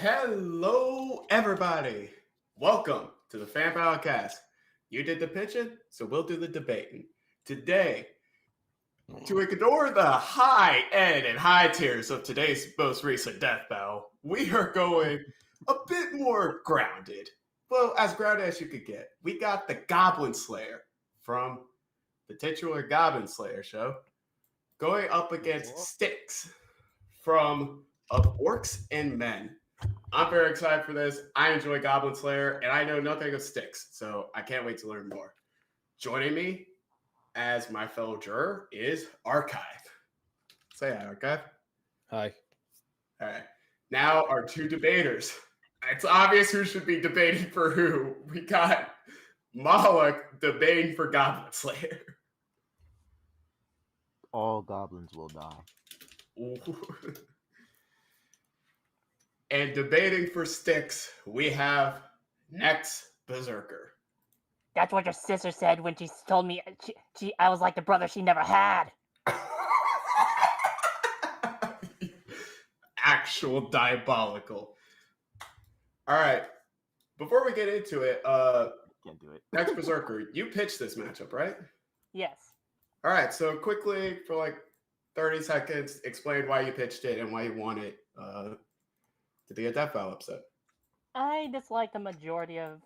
Hello, everybody. Welcome to the Fan Podcast. You did the pitching, so we'll do the debating. Today, to ignore the high end and high tiers of today's most recent death battle, we are going a bit more grounded. Well, as grounded as you could get. We got the Goblin Slayer from the titular Goblin Slayer show going up against Styx from Of Orcs and Men. I'm very excited for this. I enjoy Goblin Slayer, and I know nothing of Styx, so I can't wait to learn more. Joining me as my fellow juror is Archive. Say hi, Archive. Hi. All right. Now our two debaters. It's obvious who should be debating for who. We got Malak debating for Goblin Slayer. All goblins will die. Ooh. And debating for Styx, we have Next Berserker. That's what your sister said when she told me I was like the brother she never had. Actual diabolical. All right. Before we get into it, Can't do it. Next Berserker, you pitched this matchup, right? Yes. All right. So quickly, for like 30 seconds, explain why you pitched it and why you want it to be a Death Battle episode. I dislike the majority of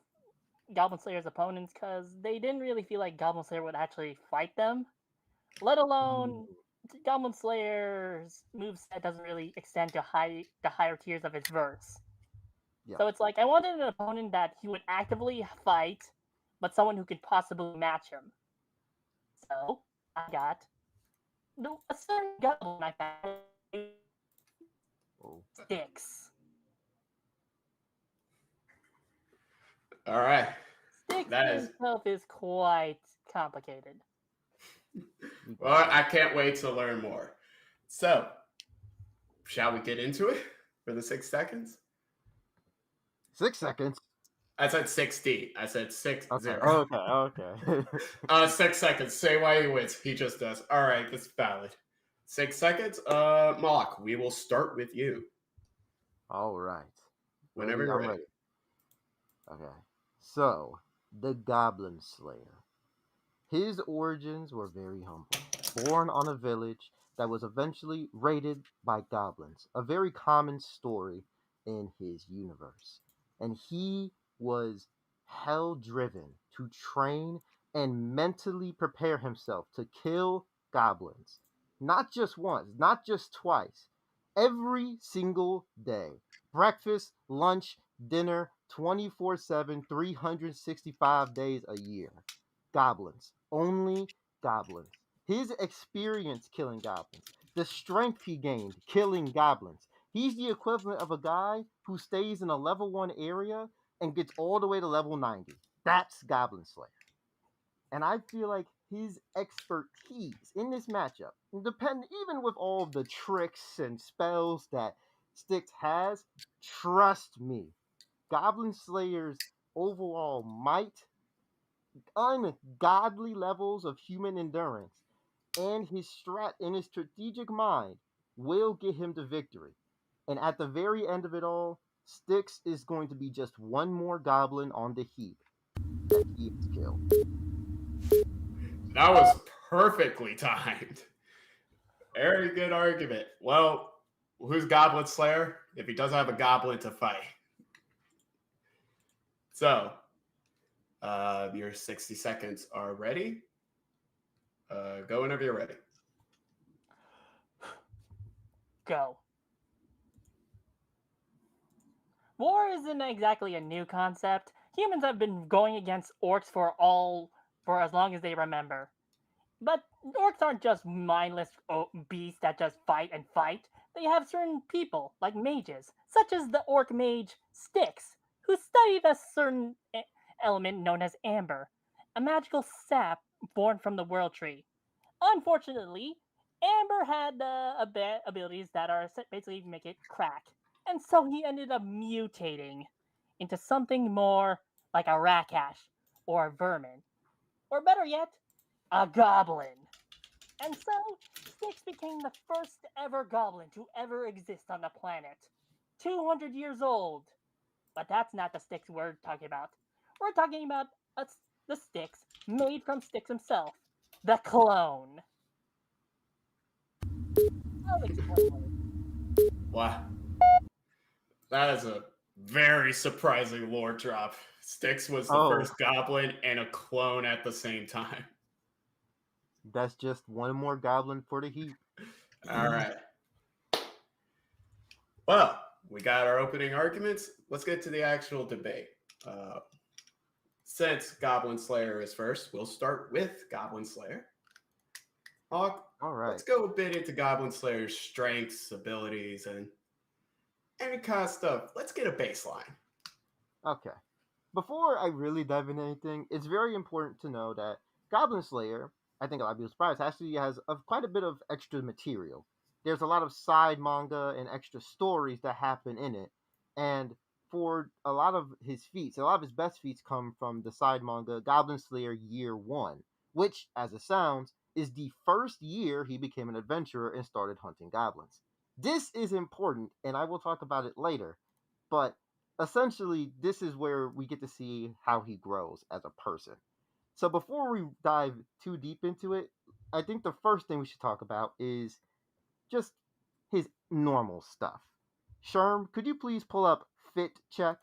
Goblin Slayer's opponents because they didn't really feel like Goblin Slayer would actually fight them, let alone Goblin Slayer's moveset doesn't really extend to the higher tiers of his verse. Yeah. So it's like I wanted an opponent that he would actively fight, but someone who could possibly match him. So I got a certain Goblin I found. Styx. All right. Styx That is- itself is quite complicated. Well, I can't wait to learn more. So, shall we get into it for the 6 seconds? 6 seconds. I said 60. I said 6 Okay. 0. Okay. 6 seconds. Say why he wins. He just does. All right, that's valid. 6 seconds. Malak, we will start with you. All right. Whenever you're I'm ready. Okay. So, the Goblin Slayer. His origins were very humble. Born on a village that was eventually raided by goblins, a very common story in his universe. And he was hell-driven to train and mentally prepare himself to kill goblins. Not just once, not just twice. Every single day. Breakfast, lunch, dinner, 24/7, 365 days a year. Goblins. Only goblins. His experience killing goblins. The strength he gained killing goblins. He's the equivalent of a guy who stays in a level 1 area and gets all the way to level 90. That's Goblin Slayer. And I feel like his expertise in this matchup, even with all the tricks and spells that Styx has, trust me, Goblin Slayer's overall might, ungodly levels of human endurance, and his strategic mind will get him to victory. And at the very end of it all, Styx is going to be just one more goblin on the heap that he has killed. That was perfectly timed. Very good argument. Well, who's Goblin Slayer if he doesn't have a goblin to fight? So, your 60 seconds are ready. Go whenever you're ready. Go. War isn't exactly a new concept. Humans have been going against orcs for as long as they remember. But orcs aren't just mindless beasts that just fight and fight. They have certain people, like mages, such as the orc mage Styx, who studied a certain element known as amber, a magical sap born from the world tree. Unfortunately, amber had abilities that are basically make it crack, and so he ended up mutating into something more like a rakash or a vermin, or better yet, a goblin. And so, Styx became the first ever goblin to ever exist on the planet. 200 years old. But that's not the Styx we're talking about. We're talking about the Styx made from Styx himself, the clone. I'll explain later. Wow. That is a very surprising lore drop. Styx was the first goblin and a clone at the same time. That's just one more goblin for the heap. All right. Well, we got our opening arguments. Let's get to the actual debate. Since Goblin Slayer is first, we'll start with Goblin Slayer. Hawk, All right. let's go a bit into Goblin Slayer's strengths, abilities, and any kind of stuff. Let's get a baseline. Okay. Before I really dive into anything, it's very important to know that Goblin Slayer, I think a lot of people are surprised, actually has quite a bit of extra material. There's a lot of side manga and extra stories that happen in it. And for a lot of his feats, a lot of his best feats come from the side manga Goblin Slayer Year 1, which, as it sounds, is the first year he became an adventurer and started hunting goblins. This is important, and I will talk about it later, but essentially, this is where we get to see how he grows as a person. So before we dive too deep into it, I think the first thing we should talk about is just his normal stuff. Sherm, could you please pull up fit check?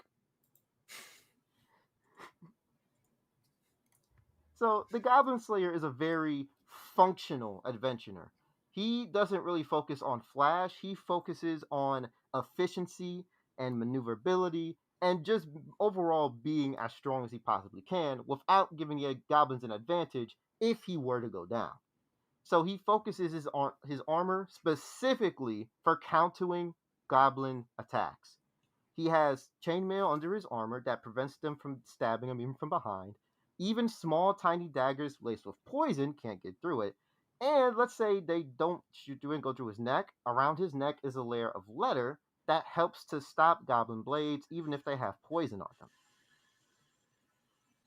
So the Goblin Slayer is a very functional adventurer. He doesn't really focus on flash, he focuses on efficiency and maneuverability and just overall being as strong as he possibly can without giving the goblins an advantage if he were to go down. So he focuses his armor specifically for countering goblin attacks. He has chainmail under his armor that prevents them from stabbing him even from behind. Even small, tiny daggers laced with poison can't get through it. And let's say they don't shoot through and go through his neck. Around his neck is a layer of leather that helps to stop goblin blades even if they have poison on them.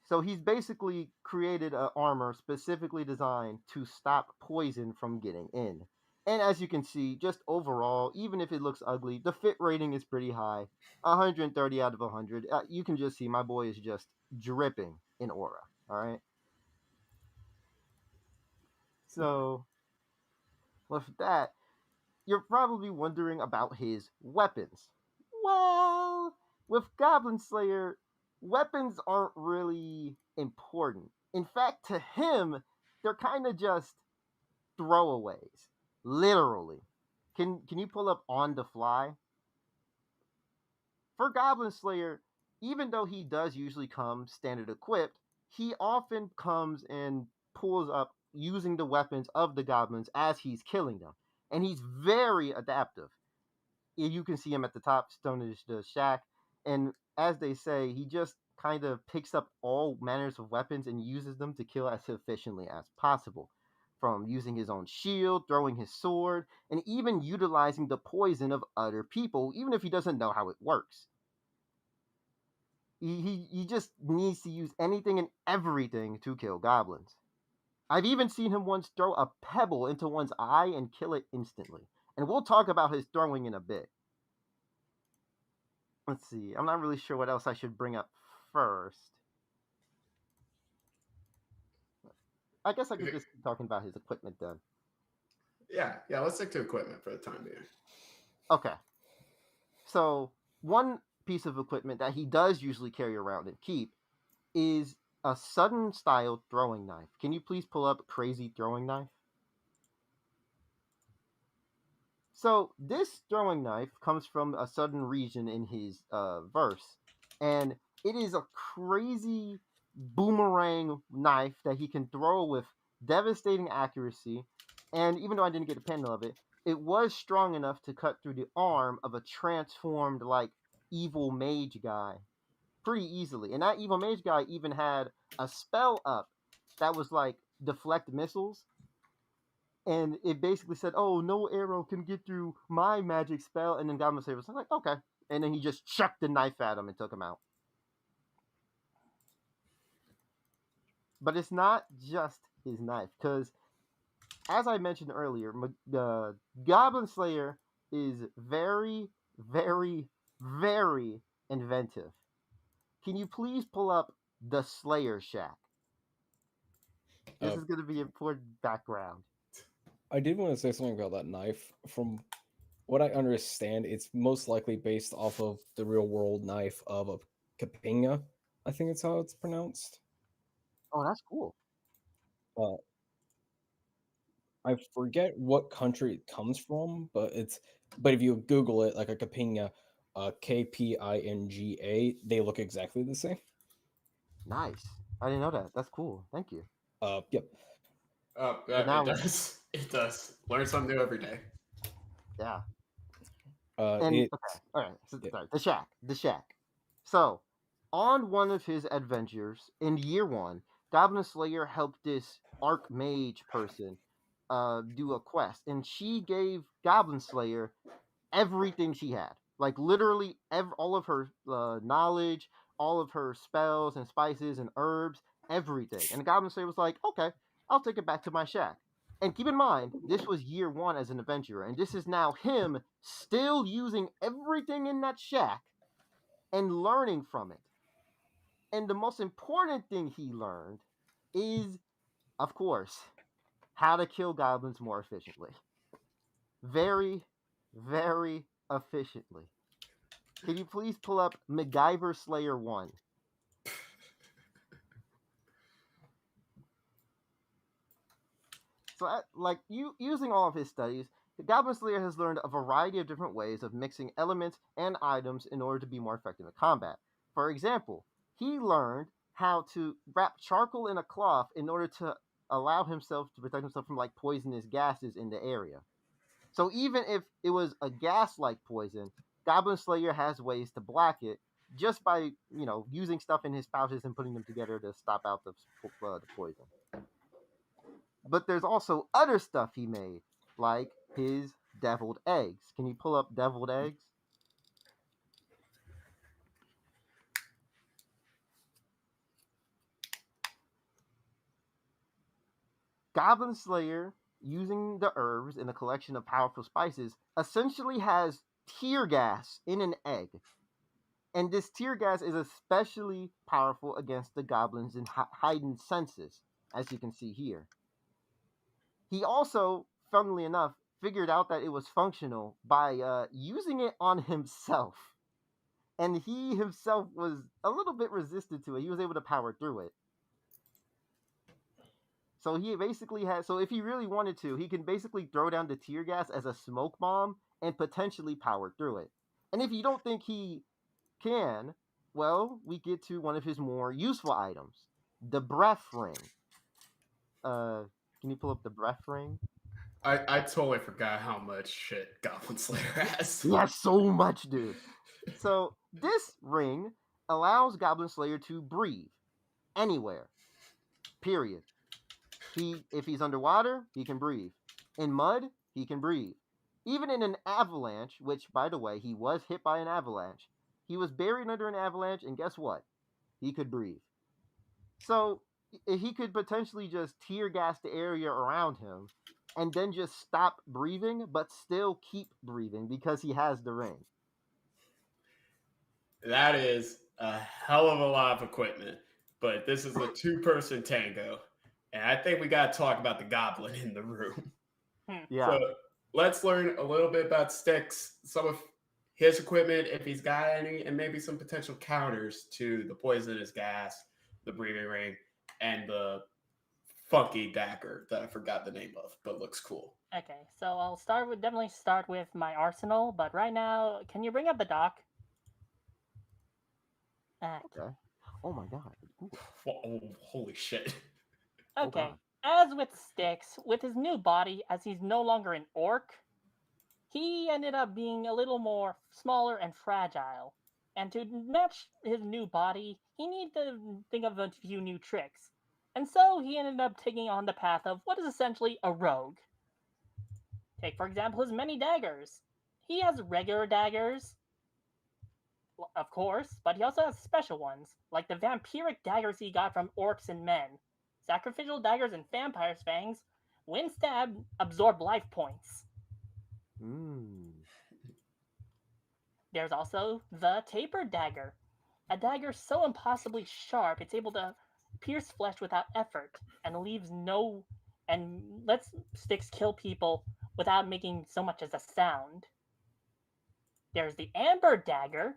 So he's basically created an armor specifically designed to stop poison from getting in. And as you can see, just overall, even if it looks ugly, the fit rating is pretty high. 130 out of 100. You can just see my boy is just dripping in aura. All right. So with that, you're probably wondering about his weapons. Well, with Goblin Slayer, weapons aren't really important. In fact, to him, they're kind of just throwaways. Literally. Can you pull up On the Fly? For Goblin Slayer, even though he does usually come standard equipped, he often comes and pulls up using the weapons of the goblins as he's killing them. And he's very adaptive. You can see him at the top, Stonish the Shack. And as they say, he just kind of picks up all manners of weapons and uses them to kill as efficiently as possible. From using his own shield, throwing his sword, and even utilizing the poison of other people, even if he doesn't know how it works. He just needs to use anything and everything to kill goblins. I've even seen him once throw a pebble into one's eye and kill it instantly. And we'll talk about his throwing in a bit. Let's see. I'm not really sure what else I should bring up first. I guess I could just keep talking about his equipment then. Yeah, let's stick to equipment for the time being. Okay. So, one piece of equipment that he does usually carry around and keep is a sudden style throwing knife. Can you please pull up Crazy Throwing Knife? So this throwing knife comes from a sudden region in his verse, and it is a crazy boomerang knife that he can throw with devastating accuracy. And even though I didn't get a panel of it, it was strong enough to cut through the arm of a transformed like evil mage guy pretty easily. And that evil mage guy even had a spell up that was like deflect missiles. And it basically said, "Oh, no arrow can get through my magic spell." And then Goblin Slayer was like, "Okay." And then he just chucked the knife at him and took him out. But it's not just his knife, because as I mentioned earlier, the Goblin Slayer is very, very very inventive. Can you please pull up the Slayer Shack? This Uh, is going to be important background. I did want to say something about that knife. From what I understand, it's most likely based off of the real world knife of a capinga. I think it's how it's pronounced. Oh, that's cool. Uh, I forget what country it comes from, but if you Google it, like a capinga, Kpinga, they look exactly the same. Nice. I didn't know that. That's cool. Thank you. Yep. So It now, does. It does. Learn something new every day. yeah. And It okay, all right. So, yeah. sorry, the shack. So, on one of his adventures in year one, Goblin Slayer helped this archmage person do a quest, and she gave Goblin Slayer everything she had. Like literally all of her knowledge, all of her spells and spices and herbs, everything. And the Goblin Slayer was like, okay, I'll take it back to my shack. And keep in mind, this was year one as an adventurer, and this is now him still using everything in that shack and learning from it. And the most important thing he learned is, of course, how to kill goblins more efficiently. Very, very efficiently. Can you please pull up MacGyver Slayer 1? So, using all of his studies, the Goblin Slayer has learned a variety of different ways of mixing elements and items in order to be more effective in combat. For example, he learned how to wrap charcoal in a cloth in order to allow himself to protect himself from like poisonous gases in the area. So even if it was a gas-like poison, Goblin Slayer has ways to block it just by using stuff in his pouches and putting them together to stop out the poison. But there's also other stuff he made, like his deviled eggs. Can you pull up deviled eggs? Goblin Slayer, using the herbs and a collection of powerful spices, essentially has tear gas in an egg. And this tear gas is especially powerful against the goblins in heightened senses, as you can see here. He also, funnily enough, figured out that it was functional by using it on himself. And he himself was a little bit resistant to it. He was able to power through it. So he basically had. So if he really wanted to, he can basically throw down the tear gas as a smoke bomb and potentially power through it. And if you don't think he can, well, we get to one of his more useful items, the breath ring. Uh, can you pull up the breath ring? I totally forgot how much shit Goblin Slayer has. He has so much, dude. So this ring allows Goblin Slayer to breathe anywhere. Period. If he's underwater, he can breathe. In mud, he can breathe. Even in an avalanche, which by the way, he was hit by an avalanche. He was buried under an avalanche, and guess what? He could breathe. So he could potentially just tear gas the area around him and then just stop breathing, but still keep breathing because he has the ring. That is a hell of a lot of equipment, but this is a two-person tango, and I think we got to talk about the goblin in the room. Yeah. So let's learn a little bit about Styx, some of his equipment, if he's got any, and maybe some potential counters to the poisonous gas, the breathing ring, and the funky dagger that I forgot the name of, but looks cool. Okay, so I'll definitely start with my arsenal, but right now, can you bring up the dock? Okay. Oh my god. Ooh. Oh, holy shit. Oh Okay, god. as with Styx, with his new body, as he's no longer an orc, he ended up being a little more smaller and fragile. And to match his new body, he needed to think of a few new tricks. And so he ended up taking on the path of what is essentially a rogue. Take, for example, his many daggers. He has regular daggers, of course, but he also has special ones, like the vampiric daggers he got from orcs and men. Sacrificial daggers and vampire's fangs, when stabbed, absorb life points. Hmm. There's also the tapered dagger, a dagger so impossibly sharp it's able to pierce flesh without effort and leaves no and lets Styx kill people without making so much as a sound. There's the amber dagger,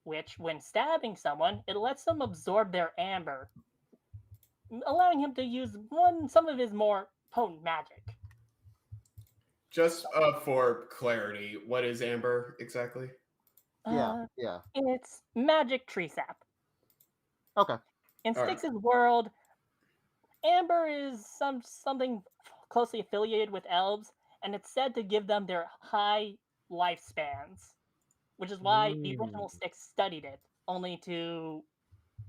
which, when stabbing someone, it lets them absorb their amber, allowing him to use some of his more potent magic. Just for clarity, what is amber exactly? Yeah. It's magic tree sap. Okay. In All right. Styx's world, amber is something closely affiliated with elves, and it's said to give them their high lifespans, which is why the original Styx studied it, only to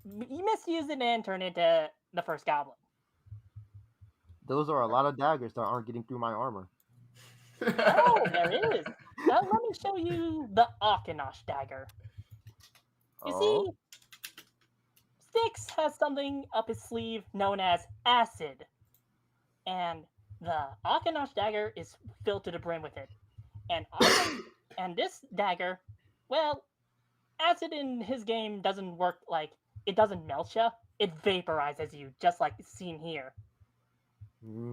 misuse it and turn it into the first goblin. Those are a lot of daggers that aren't getting through my armor. Oh, there is. Let me show you the Akanash dagger. You see, Styx has something up his sleeve known as acid, and the Akanash dagger is filled to the brim with it. And this dagger, well, acid in his game doesn't work like it doesn't melt you; it vaporizes you, just like seen here.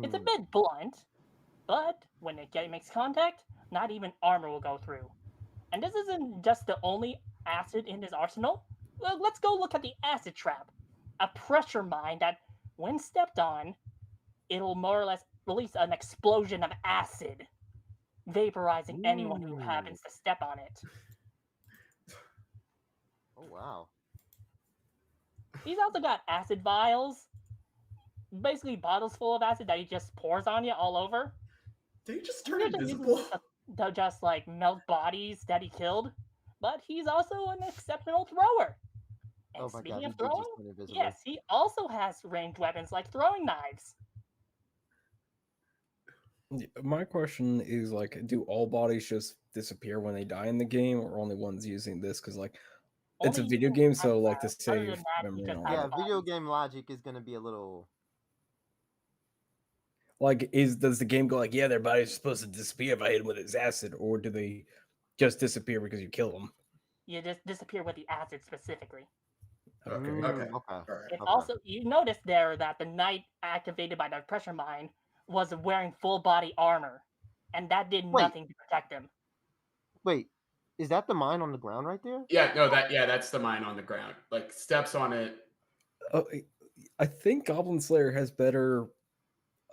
It's a bit blunt, but when it makes contact, not even armor will go through. And this isn't just the only acid in his arsenal. Well, let's go look at the acid trap, a pressure mine that, when stepped on, it'll more or less release an explosion of acid, vaporizing anyone who happens to step on it. Oh wow. He's also got acid vials, basically bottles full of acid that he just pours on you all over. Did he just turn He usually invisible? uses to just like melt bodies that he killed, but he's also an exceptional thrower. And Oh my speaking god, of he did throwing, just turn invisible. yes, he also has ranged weapons like throwing knives. My question is, like, do all bodies just disappear when they die in the game, or only ones using this? Because, like, it's a Only video using game, so knife like to files. Other save than that, he memory just and all has Yeah, that. video bodies. game logic is gonna be a little. Like, does the game go like, yeah, their body's supposed to disappear if I hit them with its acid, or do they just disappear because you kill them? You just disappear with the acid specifically. Okay. Okay. All right. It's also, you noticed there that the knight activated by the pressure mine was wearing full body armor, and that did Wait. nothing to protect him. Wait, is that the mine on the ground right there? Yeah, no, that's the mine on the ground. Like steps on it. I think Goblin Slayer has better,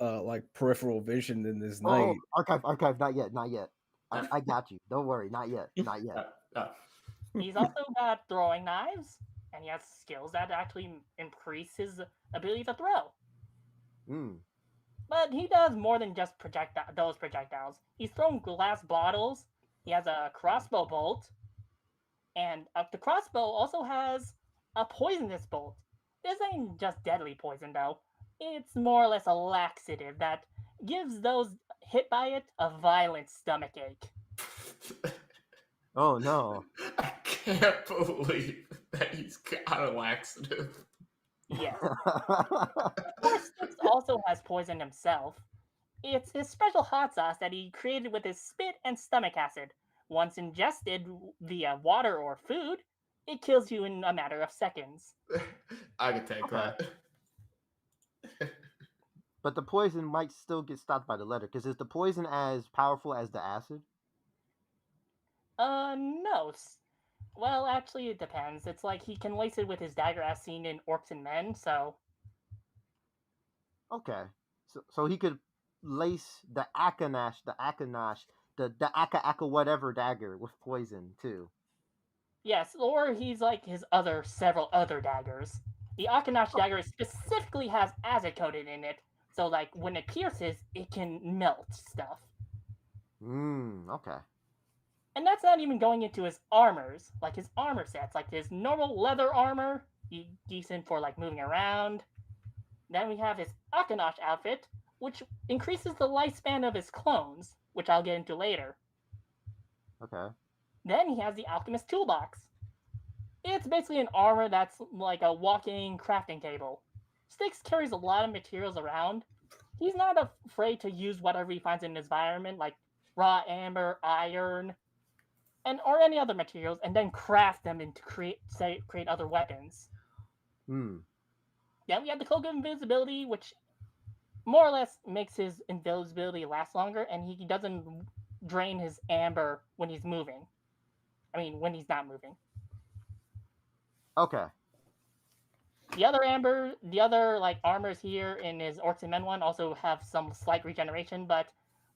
like, peripheral vision than this knight. Archive, not yet. I got you. Don't worry, not yet. He's also got throwing knives, and he has skills that actually increase his ability to throw. But he does more than just those projectiles. He's thrown glass bottles. He has a crossbow bolt, and the crossbow also has a poisonous bolt. This ain't just deadly poison though. It's more or less a laxative that gives those hit by it a violent stomach ache. Oh no. I can't believe that he's got a laxative. Yes. Of course, Styx also has poison himself. It's his special hot sauce that he created with his spit and stomach acid. Once ingested via water or food, it kills you in a matter of seconds. I can take that. But the poison might still get stopped by the letter, because is the poison as powerful as the acid? No. Well, actually, it depends. It's like he can lace it with his dagger as seen in Orcs and Men, so... Okay. So he could lace the Akanash, the Aka whatever dagger with poison, too. Yes, or he's like his several other daggers. The Akanash dagger specifically has acid coated in it, so like when it pierces, it can melt stuff. Okay. And that's not even going into his armors, like his armor sets, like his normal leather armor, decent for like moving around. Then we have his Akanash outfit, which increases the lifespan of his clones, which I'll get into later. Okay. Then he has the Alchemist Toolbox. It's basically an armor that's like a walking crafting table. Styx carries a lot of materials around. He's not afraid to use whatever he finds in his environment, like raw amber, iron, or any other materials, and then craft them into create other weapons. Hmm. Yeah, we have the cloak of invisibility, which more or less makes his invisibility last longer, and he doesn't drain his amber when he's moving. I mean, when he's not moving. Okay. The other like armors here in his Orcs and Men one also have some slight regeneration, but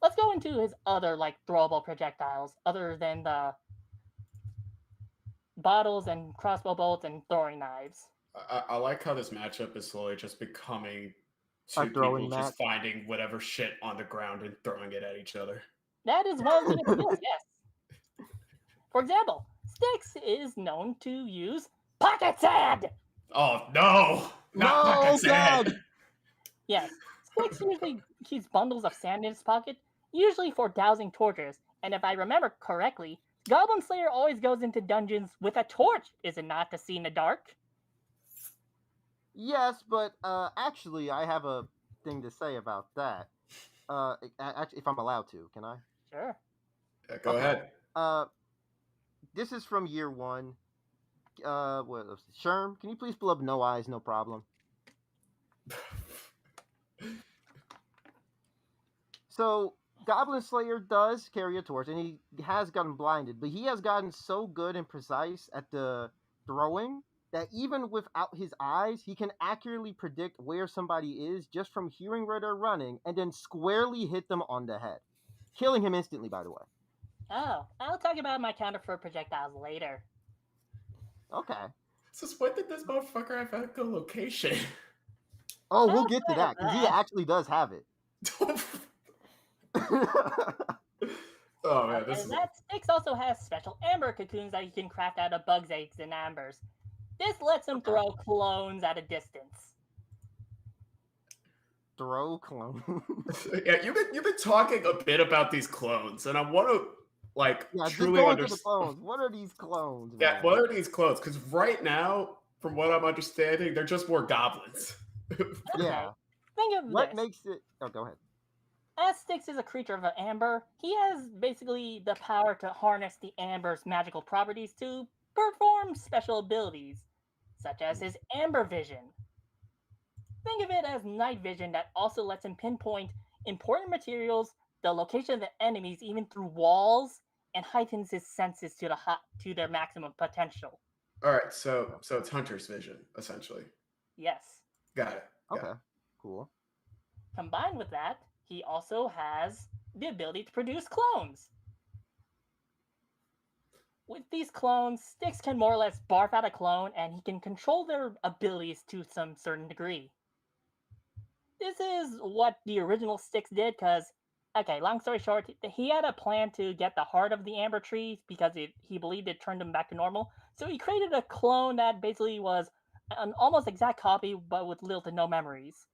let's go into his other like throwable projectiles, other than the bottles and crossbow bolts and throwing knives. I like how this matchup is slowly just becoming A two throwing people just match? finding whatever shit on the ground and throwing it at each other. That is one of the appeals, yes. For example, Styx is known to use pocket sand. Oh no! Not No, pocket sand! God! Yes, Styx usually keeps bundles of sand in his pocket, usually for dousing torches. And if I remember correctly, Goblin Slayer always goes into dungeons with a torch, is it not, to see in the dark? Yes, but actually, I have a thing to say about that. Actually, if I'm allowed to, can I? Sure. Yeah, go Okay. ahead. This is from year one. Sherm, can you please pull up No Eyes, No Problem? So, Goblin Slayer does carry a torch, and he has gotten blinded, but he has gotten so good and precise at the throwing that even without his eyes, he can accurately predict where somebody is just from hearing where they're running, and then squarely hit them on the head, killing him instantly, by the way. Oh, I'll talk about my counter for projectiles later. Okay. So when did this motherfucker have echolocation? Oh, we'll Outside get to of that, because he that- actually does have it. Oh man, this And is that Styx also has special amber cocoons that you can craft out of bugs' eggs and ambers. This lets him Okay. throw clones at a distance. Throw clone. yeah. You've been talking a bit about these clones, and I want to like Yeah, just truly go into the understand. clones. What are these clones? Yeah, Man? what are these clones? Because right now, from what I'm understanding, they're just more goblins. Yeah. Think of What this. makes it? Oh, go ahead. As Styx is a creature of amber, he has basically the power to harness the amber's magical properties to perform special abilities, such as his amber vision. Think of it as night vision that also lets him pinpoint important materials, the location of the enemies, even through walls, and heightens his senses to their maximum potential. All right, so it's hunter's vision essentially. Yes. Got it. Okay. Cool. Combined with that, he also has the ability to produce clones. With these clones, Styx can more or less barf out a clone and he can control their abilities to some certain degree. This is what the original Styx did because, okay, long story short, he had a plan to get the heart of the amber tree because he believed it turned him back to normal. So he created a clone that basically was an almost exact copy but with little to no memories.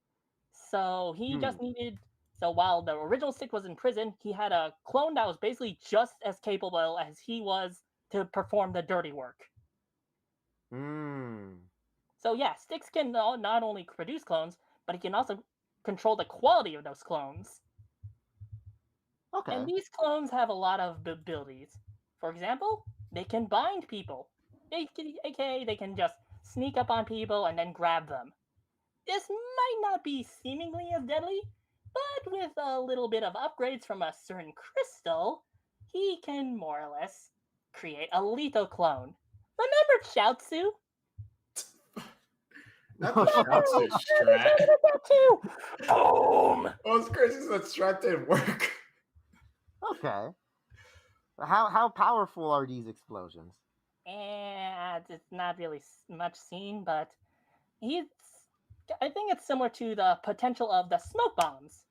So he just needed. So while the original Styx was in prison, he had a clone that was basically just as capable as he was to perform the dirty work. So yeah, Styx can not only produce clones, but he can also control the quality of those clones. Okay. And these clones have a lot of abilities. For example, they can bind people. AKA, they can just sneak up on people and then grab them. This might not be seemingly as deadly, but with a little bit of upgrades from a certain crystal, he can more or less create a lethal clone. Remember Chaozu? Not the Shatsu strat. Boom! Oh, it's crazy that strat didn't work. Okay. How powerful are these explosions? And it's not really much seen, but I think it's similar to the potential of the smoke bombs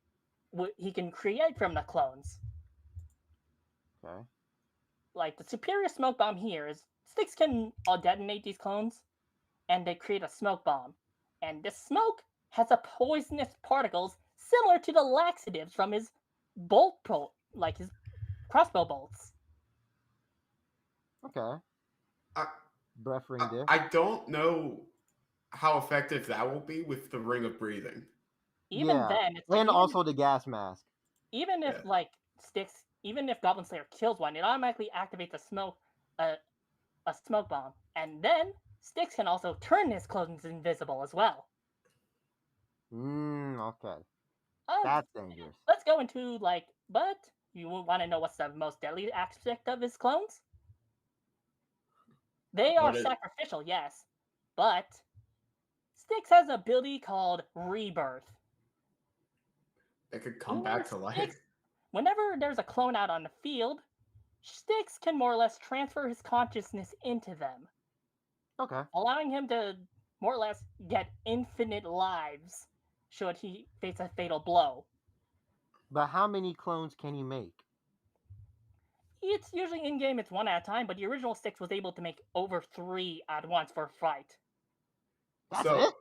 he can create from the clones. Okay. Like the superior smoke bomb here is Styx can detonate these clones, and they create a smoke bomb. And this smoke has a poisonous particles similar to the laxatives from his like his crossbow bolts. Okay. I- Breath ring there. I don't know how effective that will be with the ring of breathing. Even Yeah. then, it's And like, also the gas mask. even if Yeah. like Styx, even if Goblin Slayer kills one, it automatically activates a smoke bomb, and then Styx can also turn his clones invisible as well. Okay. Um, That's dangerous. let's go into but you want to know what's the most deadly aspect of his clones? They are What is- sacrificial, yes, but Styx has an ability called Rebirth. They could come back to life. Whenever there's a clone out on the field, Styx can more or less transfer his consciousness into them, Okay. allowing him to more or less get infinite lives should he face a fatal blow. But how many clones can he make? It's usually in game, it's one at a time, but the original Styx was able to make over 3 at once for a fight. That's So- it?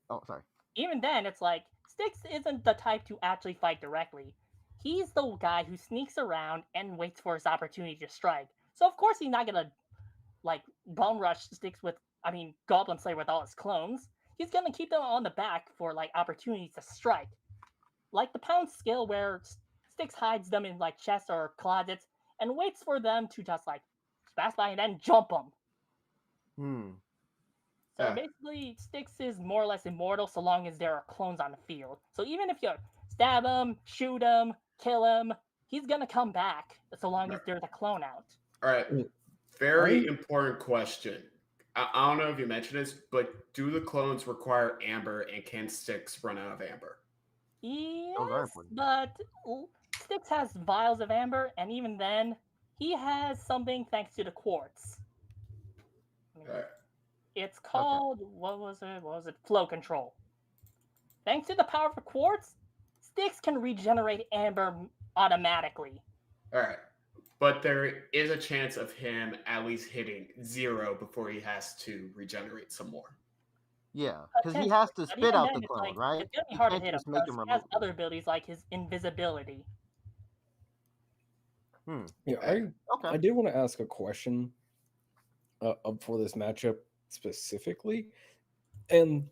Oh, sorry. Even then, it's like Styx isn't the type to actually fight directly. He's the guy who sneaks around and waits for his opportunity to strike. So of course he's not gonna bum rush Styx with Goblin Slayer with all his clones. He's gonna keep them on the back for opportunities to strike. Like the pound skill where Styx hides them in chests or closets and waits for them to just pass by and then jump them. So Yeah. basically, Styx is more or less immortal so long as there are clones on the field. So even if you stab him, shoot him, kill him, he's gonna come back so long as there's a clone out. All right. Very important question. I don't know if you mentioned this, but do the clones require amber, and can Styx run out of amber? Yes, important. but Styx has vials of amber, and even then, he has something thanks to the quartz. Alright. It's called, what was it? Flow control. Thanks to the power of the quartz, Styx can regenerate amber automatically. All right. But there is a chance of him at least hitting 0 before he has to regenerate some more. Yeah, because he has to But spit even out then, the it's clone, right? It's gonna be You hard to can't hit him just make because him he has remove other abilities like his invisibility. Yeah, Okay. I did want to ask a question for this matchup specifically, and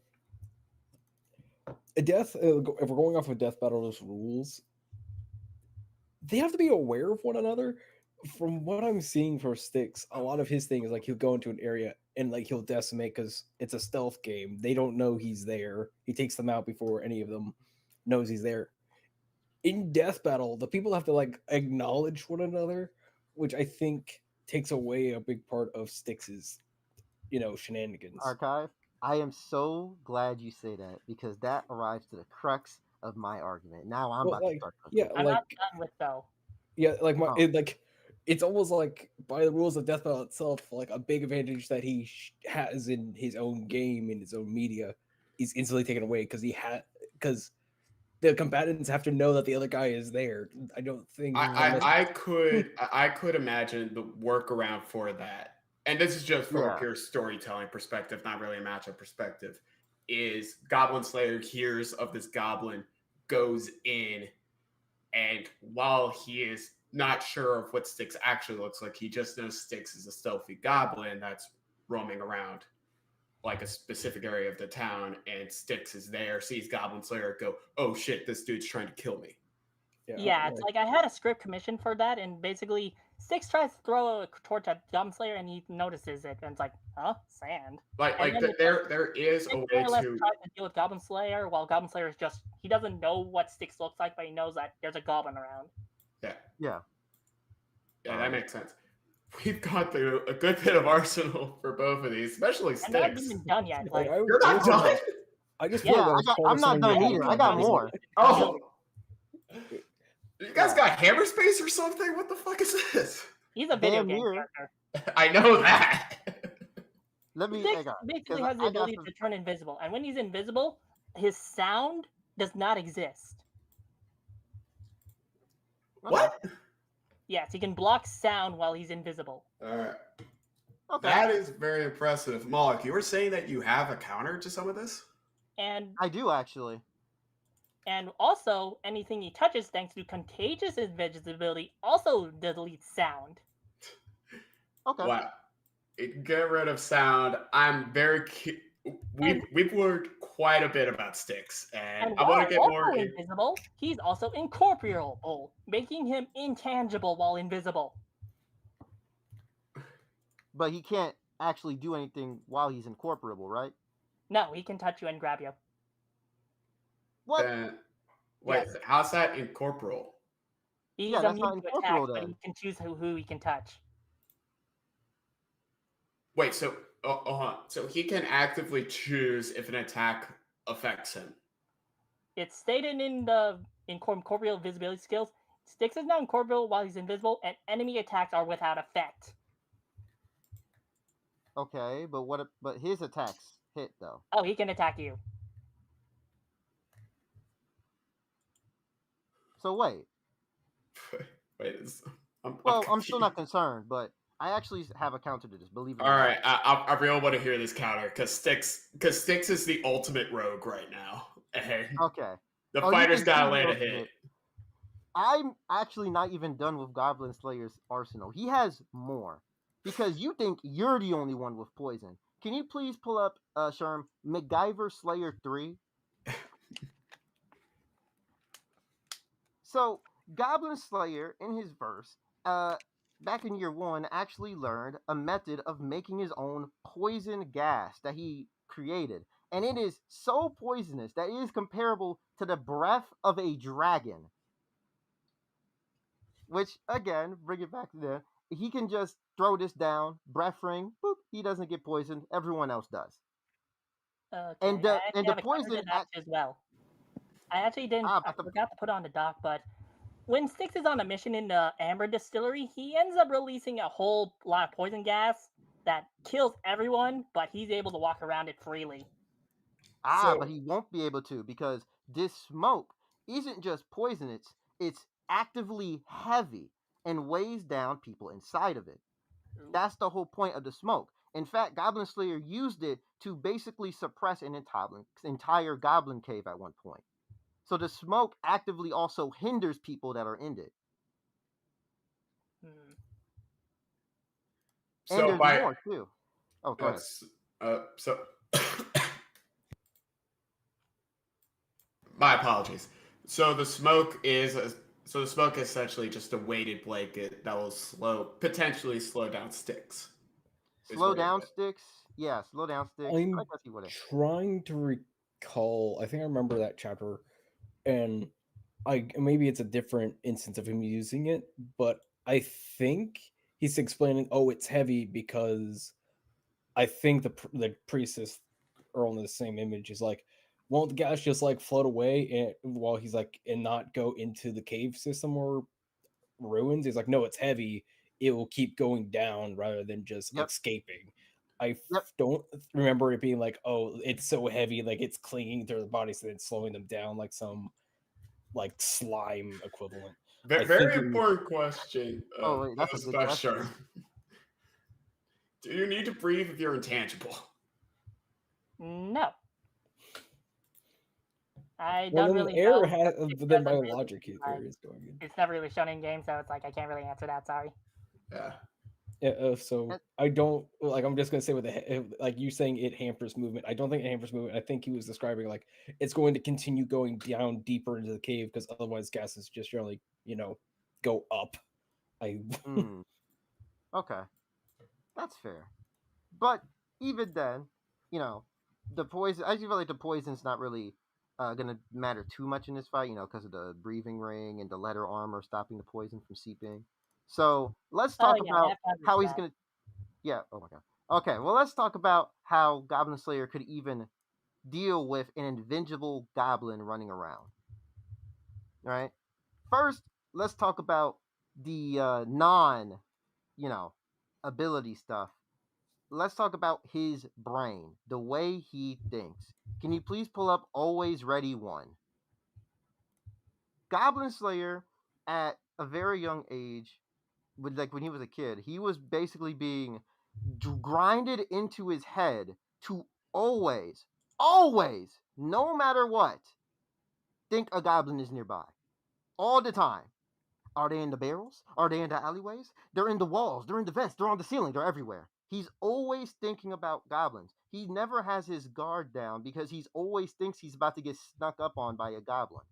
if we're going off of Death Battle's rules, they have to be aware of one another. From what I'm seeing for Styx, a lot of his thing is he'll go into an area and he'll decimate because it's a stealth game. They don't know he's there. He takes them out before any of them knows he's there. In Death Battle, the people have to acknowledge one another, which I think takes away a big part of Styx's, shenanigans. Archive, I am so glad you say that because that arrives to the crux of my argument. Now I'm about to start cooking. Yeah, I'm not done with though. Yeah, it's almost like by the rules of Death Battle itself, a big advantage that he has in his own game, in his own media, is instantly taken away because the combatants have to know that the other guy is there. I don't think I could imagine the workaround for that, and this is just from a pure storytelling perspective, not really a matchup perspective, is Goblin Slayer hears of this goblin, goes in, and while he is not sure of what Styx actually looks like, he just knows Styx is a stealthy goblin that's roaming around a specific area of the town, and Styx is there, sees Goblin Slayer, go, oh shit, this dude's trying to kill me. Yeah, it's I had a script commission for that, and basically Styx tries to throw a torch at Goblin Slayer, and he notices it, and it's huh? Sand. There is a way to tries to deal with Goblin Slayer, while Goblin Slayer is just, he doesn't know what Styx looks like, but he knows that there's a goblin around. Yeah, that makes sense. We've gone through a good bit of arsenal for both of these, especially Styx. I'm not even done yet. You're not done? I just I'm not done either. I got more. Oh, you guys got hammer space or something? What the fuck is this? He's a video game character. I know that. Let me. Styx basically has the ability to turn invisible, and when he's invisible, his sound does not exist. What? Yes, he can block sound while he's invisible. All right. Okay. That is very impressive. Moloch, you were saying that you have a counter to some of this? And I do, actually. And also, anything he touches, thanks to Contagious invisibility, also deletes sound. Okay. Wow. Get rid of sound. I'm very... We've learned quite a bit about Styx, and And I want while to get more. also invisible, he's also incorporeal, making him intangible while invisible. But he can't actually do anything while he's incorporable, right? No, he can touch you and grab you. What? Wait, Yes. how's that incorporeal? He's Yeah, that's immune not to incorporeal attacks, but then. he can choose who he can touch. Wait, so so he can actively choose if an attack affects him. It's stated in the incorporeal visibility skills. Styx is not incorporeal while he's invisible, and enemy attacks are without effect. Okay, but what? But his attacks hit though. Oh, he can attack you. So wait. Wait, I'm still not concerned, but I actually have a counter to this. Believe it or All not. right, I really want to hear this counter because Styx is the ultimate rogue right now. And Okay. the Oh, you fighter's think got to he's the land a ultimate? hit. I'm actually not even done with Goblin Slayer's arsenal. He has more. Because you think you're the only one with poison. Can you please pull up, Sherm, MacGyver Slayer 3? So, Goblin Slayer, in his verse, back in year 1, actually learned a method of making his own poison gas that he created. And it is so poisonous that it is comparable to the breath of a dragon. Which, again, bring it back to there. He can just throw this down, breath ring, boop, he doesn't get poisoned. Everyone else does. Okay, And I the actually and the have a counter poison to that as well. I actually didn't. I but the forgot to put on the dock, but when Styx is on a mission in the Amber Distillery, he ends up releasing a whole lot of poison gas that kills everyone, but he's able to walk around it freely. but So he won't be able to because this smoke isn't just poisonous, it's actively heavy and weighs down people inside of it. That's the whole point of the smoke. In fact, Goblin Slayer used it to basically suppress an entire goblin cave at one point. So the smoke actively also hinders people that are in it. Hmm. And so there's by more too. Oh, go ahead. so my apologies. So the smoke is essentially just a weighted blanket that will potentially slow down Styx. Slow down Styx. Yeah, slow down Styx. I'm I guess he would have. trying to recall. I think I remember that chapter, and maybe it's a different instance of him using it, but I think he's explaining, oh, it's heavy because I think the priestess are on the same image. Is like, won't the gas just like float away and while he's like and not go into the cave system or ruins? He's like, no, it's heavy. It will keep going down rather than just Yep. escaping. I Yep. don't remember it being like, oh, it's so heavy, like it's clinging to their bodies and it's slowing them down like some like slime equivalent. Very important question. Oh, wait, that's a good question. Sure. Do you need to breathe if you're intangible? No. I Well, don't then really air know. has, It then doesn't by really logic, seem his like- air is going in. It's never really shown in game, so it's like I can't really answer that. Sorry. Yeah. Yeah, so I don't like. I'm just gonna say with like you saying it hampers movement. I don't think it hampers movement. I think he was describing like it's going to continue going down deeper into the cave because otherwise gases just generally go up. Okay, that's fair. But even then, the poison. I feel like the poison's not really gonna matter too much in this fight. Because of the breathing ring and the letter armor stopping the poison from seeping. So let's Oh talk yeah, I about have counter how to he's that. gonna. Yeah. Oh my god. Okay. Well, let's talk about how Goblin Slayer could even deal with an invincible goblin running around. Right. First, let's talk about the non, ability stuff. Let's talk about his brain, the way he thinks. Can you please pull up Always Ready 1? Goblin Slayer, at a very young age, like when he was a kid, he was basically being grinded into his head to always, always, no matter what, think a goblin is nearby. All the time. Are they in the barrels? Are they in the alleyways? They're in the walls. They're in the vents. They're on the ceiling. They're everywhere. He's always thinking about goblins. He never has his guard down because he's always thinks he's about to get snuck up on by a goblin.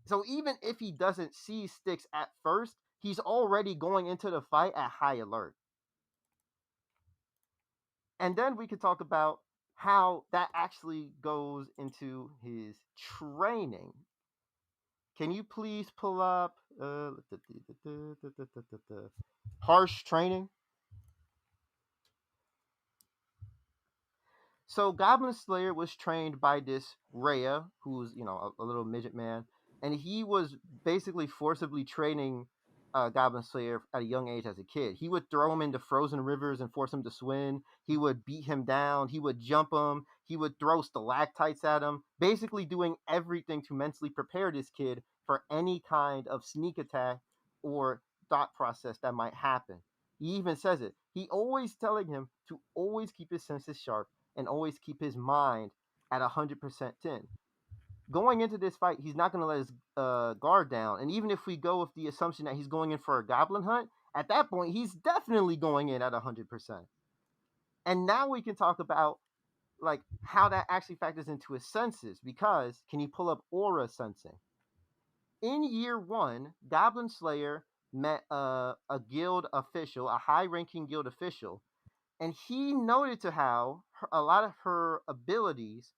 So even if he doesn't see Styx at first, he's already going into the fight at high alert. And then we could talk about how that actually goes into his training. Can you please pull up harsh training? So Goblin Slayer was trained by this Rhea, who's a little midget man, and he was basically forcibly training Goblin Slayer at a young age as a kid. He would throw him into frozen rivers and force him to swim. He would beat him down. He would jump him. He would throw stalactites at him, basically doing everything to mentally prepare this kid for any kind of sneak attack or thought process that might happen. He even says it. He always telling him to always keep his senses sharp and always keep his mind at 100% 10. Going into this fight, he's not going to let his guard down. And even if we go with the assumption that he's going in for a goblin hunt, at that point, he's definitely going in at 100%. And now we can talk about like how that actually factors into his senses, because can you pull up aura sensing? In year 1, Goblin Slayer met a guild official, a high-ranking guild official, and he noted to how a lot of her abilities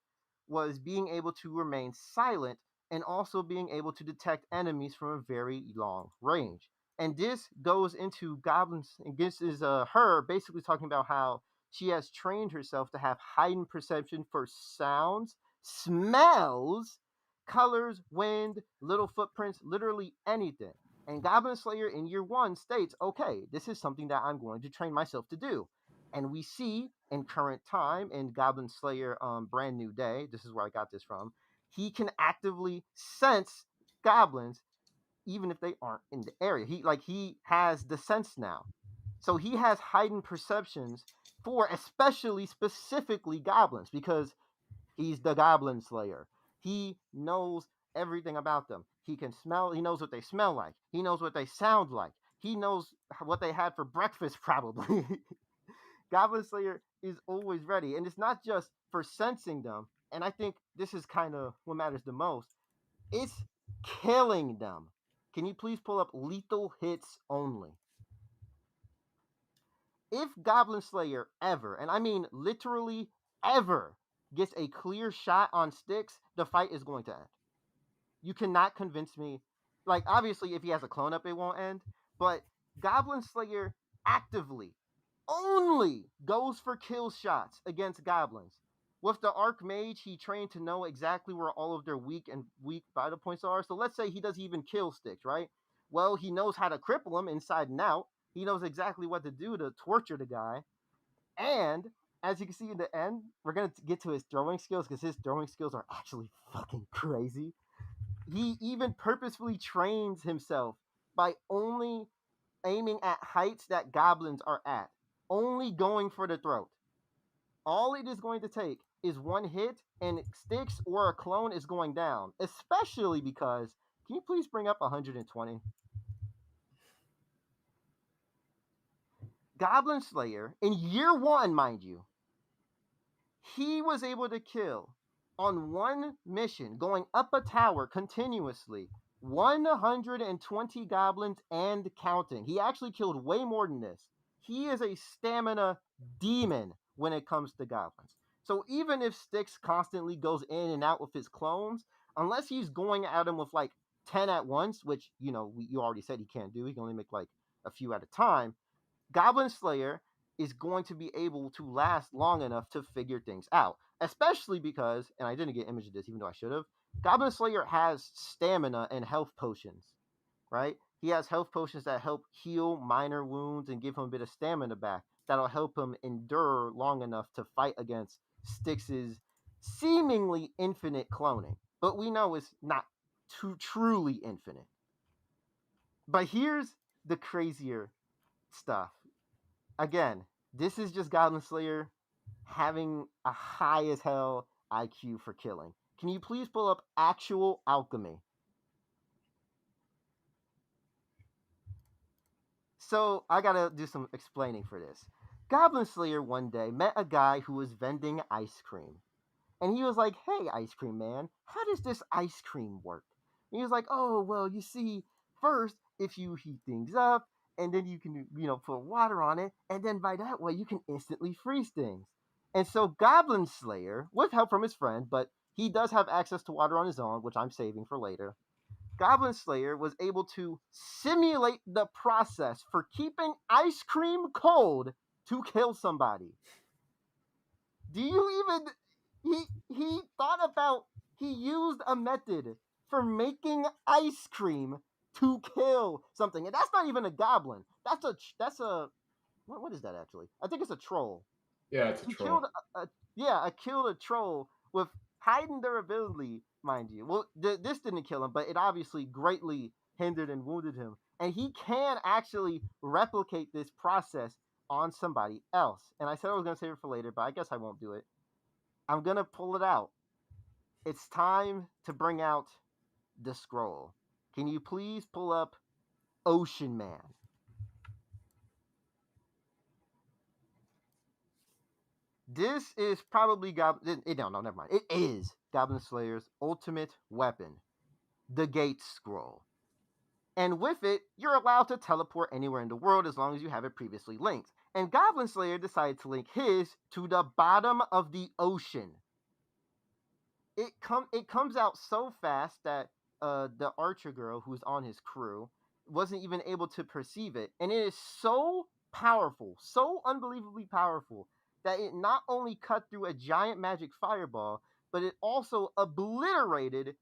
was being able to remain silent and also being able to detect enemies from a very long range. And this goes into goblins, and this is her basically talking about how she has trained herself to have heightened perception for sounds, smells, colors, wind, little footprints, literally anything. And Goblin Slayer in year 1 states, okay, this is something that I'm going to train myself to do. And we see in current time in Goblin Slayer Brand New Day, this is where I got this from, he can actively sense goblins even if they aren't in the area. He has the sense now. So he has heightened perceptions for especially specifically goblins because he's the Goblin Slayer. He knows everything about them. He can smell, he knows what they smell like. He knows what they sound like. He knows what they had for breakfast probably. Goblin Slayer is always ready, and it's not just for sensing them. And I think this is kind of what matters the most. It's killing them. Can you please pull up lethal hits only? If Goblin Slayer ever, and I mean literally ever, gets a clear shot on Styx, the fight is going to end. You cannot convince me. Like, obviously, if he has a clone up, it won't end. But Goblin Slayer actively only goes for kill shots against goblins. With the Archmage, he trained to know exactly where all of their weak vital points are. So let's say he doesn't even kill Styx, right? Well, he knows how to cripple him inside and out. He knows exactly what to do to torture the guy. And as you can see in the end, we're going to get to his throwing skills because his throwing skills are actually fucking crazy. He even purposefully trains himself by only aiming at heights that goblins are at, only going for the throat. All it is going to take is one hit, and Styx or a clone is going down, especially because, can you please bring up 120? Goblin Slayer, in year 1, mind you, he was able to kill on one mission, going up a tower continuously, 120 goblins and counting. He actually killed way more than this. He is a stamina demon when it comes to goblins. So even if Styx constantly goes in and out with his clones, unless he's going at him with like 10 at once, which, you already said he can't do, he can only make like a few at a time, Goblin Slayer is going to be able to last long enough to figure things out. Especially because, and I didn't get image of this even though I should have, Goblin Slayer has stamina and health potions, right? He has health potions that help heal minor wounds and give him a bit of stamina back. That'll help him endure long enough to fight against Styx's seemingly infinite cloning. But we know it's not truly infinite. But here's the crazier stuff. Again, this is just Goblin Slayer having a high as hell IQ for killing. Can you please pull up actual alchemy? So I gotta do some explaining for this. Goblin Slayer one day met a guy who was vending ice cream. And he was like, "Hey, ice cream man, how does this ice cream work?" And he was like, "Oh, well, you see, first, if you heat things up, and then you can, put water on it, and then by that way, you can instantly freeze things." And so Goblin Slayer, with help from his friend, but he does have access to water on his own, which I'm saving for later. Goblin Slayer was able to simulate the process for keeping ice cream cold to kill somebody. Do you even he thought about he used a method for making ice cream to kill something. And that's not even a goblin. That's a what is that actually? I think it's a troll. Yeah, it's a He troll. killed I killed a troll with heightened durability, mind you. Well, this didn't kill him, but it obviously greatly hindered and wounded him. And he can actually replicate this process on somebody else. And I said I was going to save it for later, but I guess I won't do it. I'm going to pull it out. It's time to bring out the scroll. Can you please pull up Ocean Man? This is probably Goblin. No, never mind. It is Goblin Slayer's ultimate weapon, the Gate Scroll. And with it, you're allowed to teleport anywhere in the world as long as you have it previously linked. And Goblin Slayer decided to link his to the bottom of the ocean. It comes out so fast that the archer girl who's on his crew wasn't even able to perceive it, and it is so powerful, so unbelievably powerful, that it not only cut through a giant magic fireball, but it also obliterated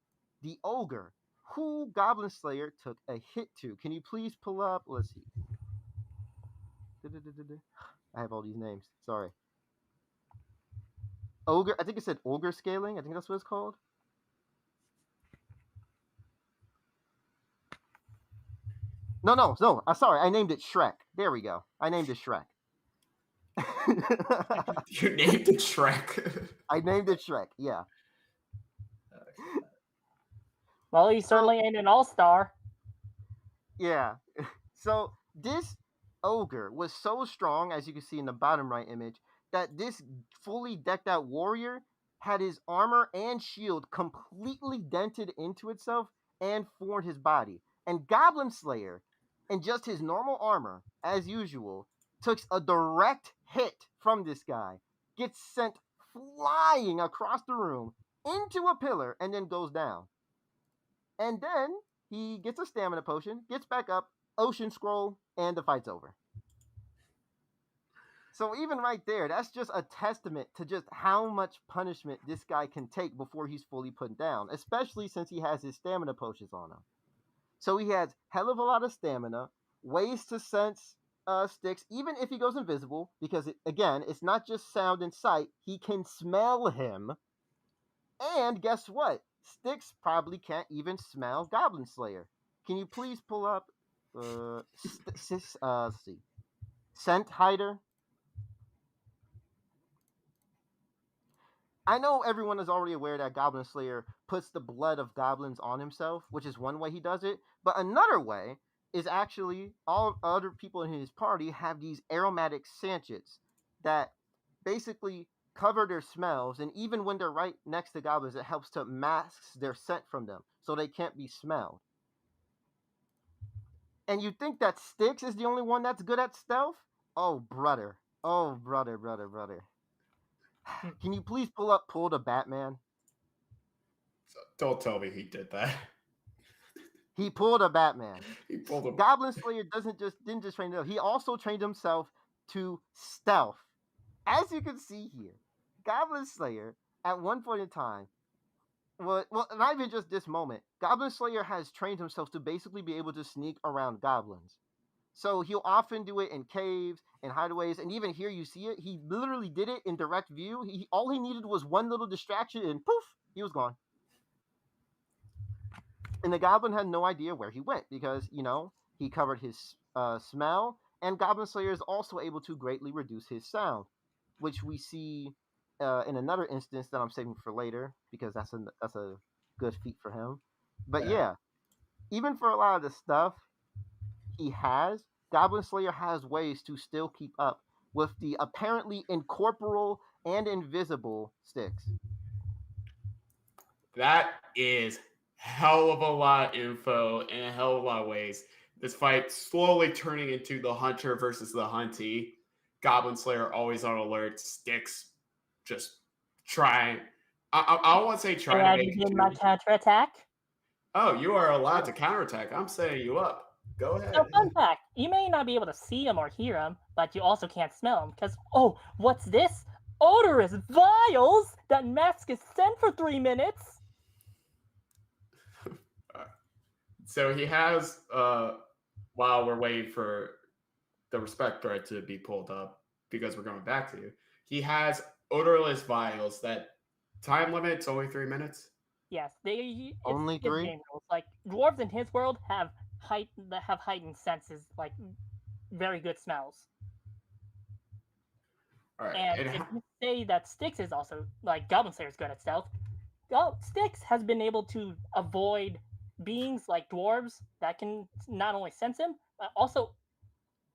the ogre, who Goblin Slayer took a hit to. Can you please pull up? Let's see. I have all these names. Sorry. Ogre. I think it said ogre scaling. I think that's what it's called. No. Sorry, I named it Shrek. There we go. I named it Shrek. You named it Shrek. I named it Shrek. Yeah. Well, he certainly ain't an all-star. Yeah. So this ogre was so strong, as you can see in the bottom right image, that this fully decked out warrior had his armor and shield completely dented into itself and formed his body. And Goblin Slayer, in just his normal armor, as usual, took a direct hit from this guy, gets sent flying across the room into a pillar, and then goes down. And then he gets a stamina potion, gets back up, ocean scroll, and the fight's over. So even right there, that's just a testament to just how much punishment this guy can take before he's fully put down, especially since he has his stamina potions on him. So he has hell of a lot of stamina, ways to sense Styx, even if he goes invisible, because again, it's not just sound and sight, he can smell him. And guess what? Styx probably can't even smell Goblin Slayer. Can you please pull up let's see. Scent Hider? I know everyone is already aware that Goblin Slayer puts the blood of goblins on himself, which is one way he does it. But another way is actually all other people in his party have these aromatic sachets that basically cover their smells, and even when they're right next to goblins, it helps to mask their scent from them so they can't be smelled. And you think that Styx is the only one that's good at stealth? Oh, brother. Oh, brother. Can you please pull the Batman? Don't tell me he did that. He pulled a Batman. He pulled a Goblin Slayer didn't just train himself. He also trained himself to stealth. As you can see here, Goblin Slayer at one point in time, well, not even just this moment. Goblin Slayer has trained himself to basically be able to sneak around goblins. So he'll often do it in caves and hideaways, and even here you see it. He literally did it in direct view. All he needed was one little distraction, and poof, he was gone. And the goblin had no idea where he went because, he covered his smell, and Goblin Slayer is also able to greatly reduce his sound, which we see in another instance that I'm saving for later because that's a good feat for him. But yeah, even for a lot of the stuff he has, Goblin Slayer has ways to still keep up with the apparently incorporeal and invisible Styx. That is hell of a lot of info in a hell of a lot of ways. This fight slowly turning into the hunter versus the huntee. Goblin Slayer always on alert. Styx just trying. I won't say trying to Ready make to it. do my counterattack? Oh, you are allowed to counterattack. I'm setting you up. Go So, ahead. fun fact, you may not be able to see him or hear him, but you also can't smell him, because, oh, what's this? Odorous vials that mask is sent for 3 minutes? So he has, while we're waiting for the respect thread to be pulled up, because we're going back to you, he has odorless vials that time limit's only 3 minutes. Yes, it's Only good 3? game rules. Like, dwarves in his world have heightened senses, like, very good smells. All right. And if you say that Styx is also, like, Goblin Slayer is good at stealth, Styx has been able to avoid beings like dwarves that can not only sense him, but also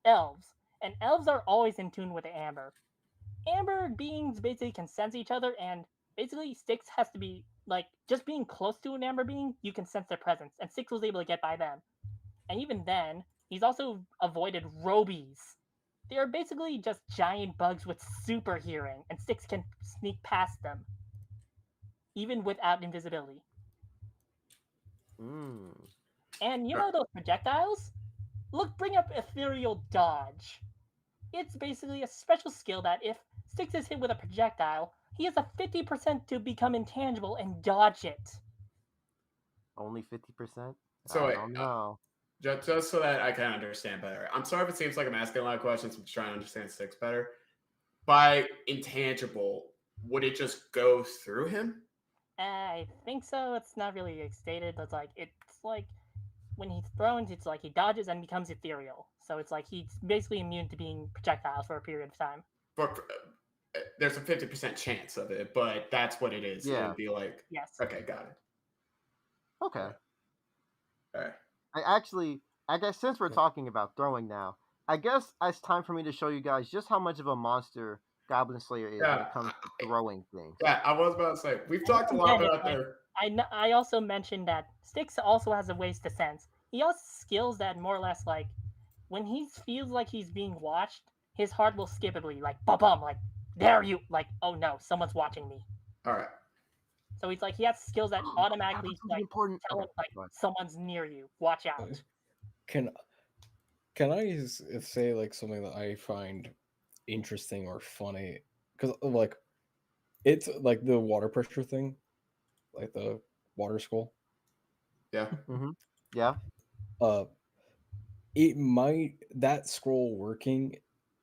elves. And elves are always in tune with the amber. Amber beings basically can sense each other, and basically Styx has to be, like, just being close to an amber being, you can sense their presence. And Styx was able to get by them. And even then, he's also avoided robies. They are basically just giant bugs with super hearing, and Styx can sneak past them, even without invisibility. And you know those projectiles? Look, bring up Ethereal Dodge. It's basically a special skill that if Styx is hit with a projectile, he has a 50% to become intangible and dodge it. Only 50%? So I don't know. Just so that I can understand better. I'm sorry if it seems like I'm asking a lot of questions. I'm just trying to understand Styx better. By intangible, would it just go through him? I think so. It's not really stated, but it's like when he's thrown, it's like he dodges and becomes ethereal. So it's like he's basically immune to being projectiles for a period of time. But there's a 50% chance of it, but that's what it is. Yeah. It'd be like, yes. Okay, got it. Okay. All right. I guess since we're talking about throwing now, I guess it's time for me to show you guys just how much of a monster Goblin Slayer is when it comes to throwing things. Yeah, I was about to say, we've talked a lot about there. I also mentioned that Styx also has a ways to sense. He has skills that more or less, like, when he feels like he's being watched, his heart will skip a beat, like, bum, like, there you, like, oh no, someone's watching me. All right. So he's like, he has skills that automatically, like, important. tell him, like, someone's near you, watch out. Can I say, like, something that I find interesting or funny? Because, like, it's like the water pressure thing, like the water skull. Yeah. Mm-hmm. Yeah. It might, that scroll working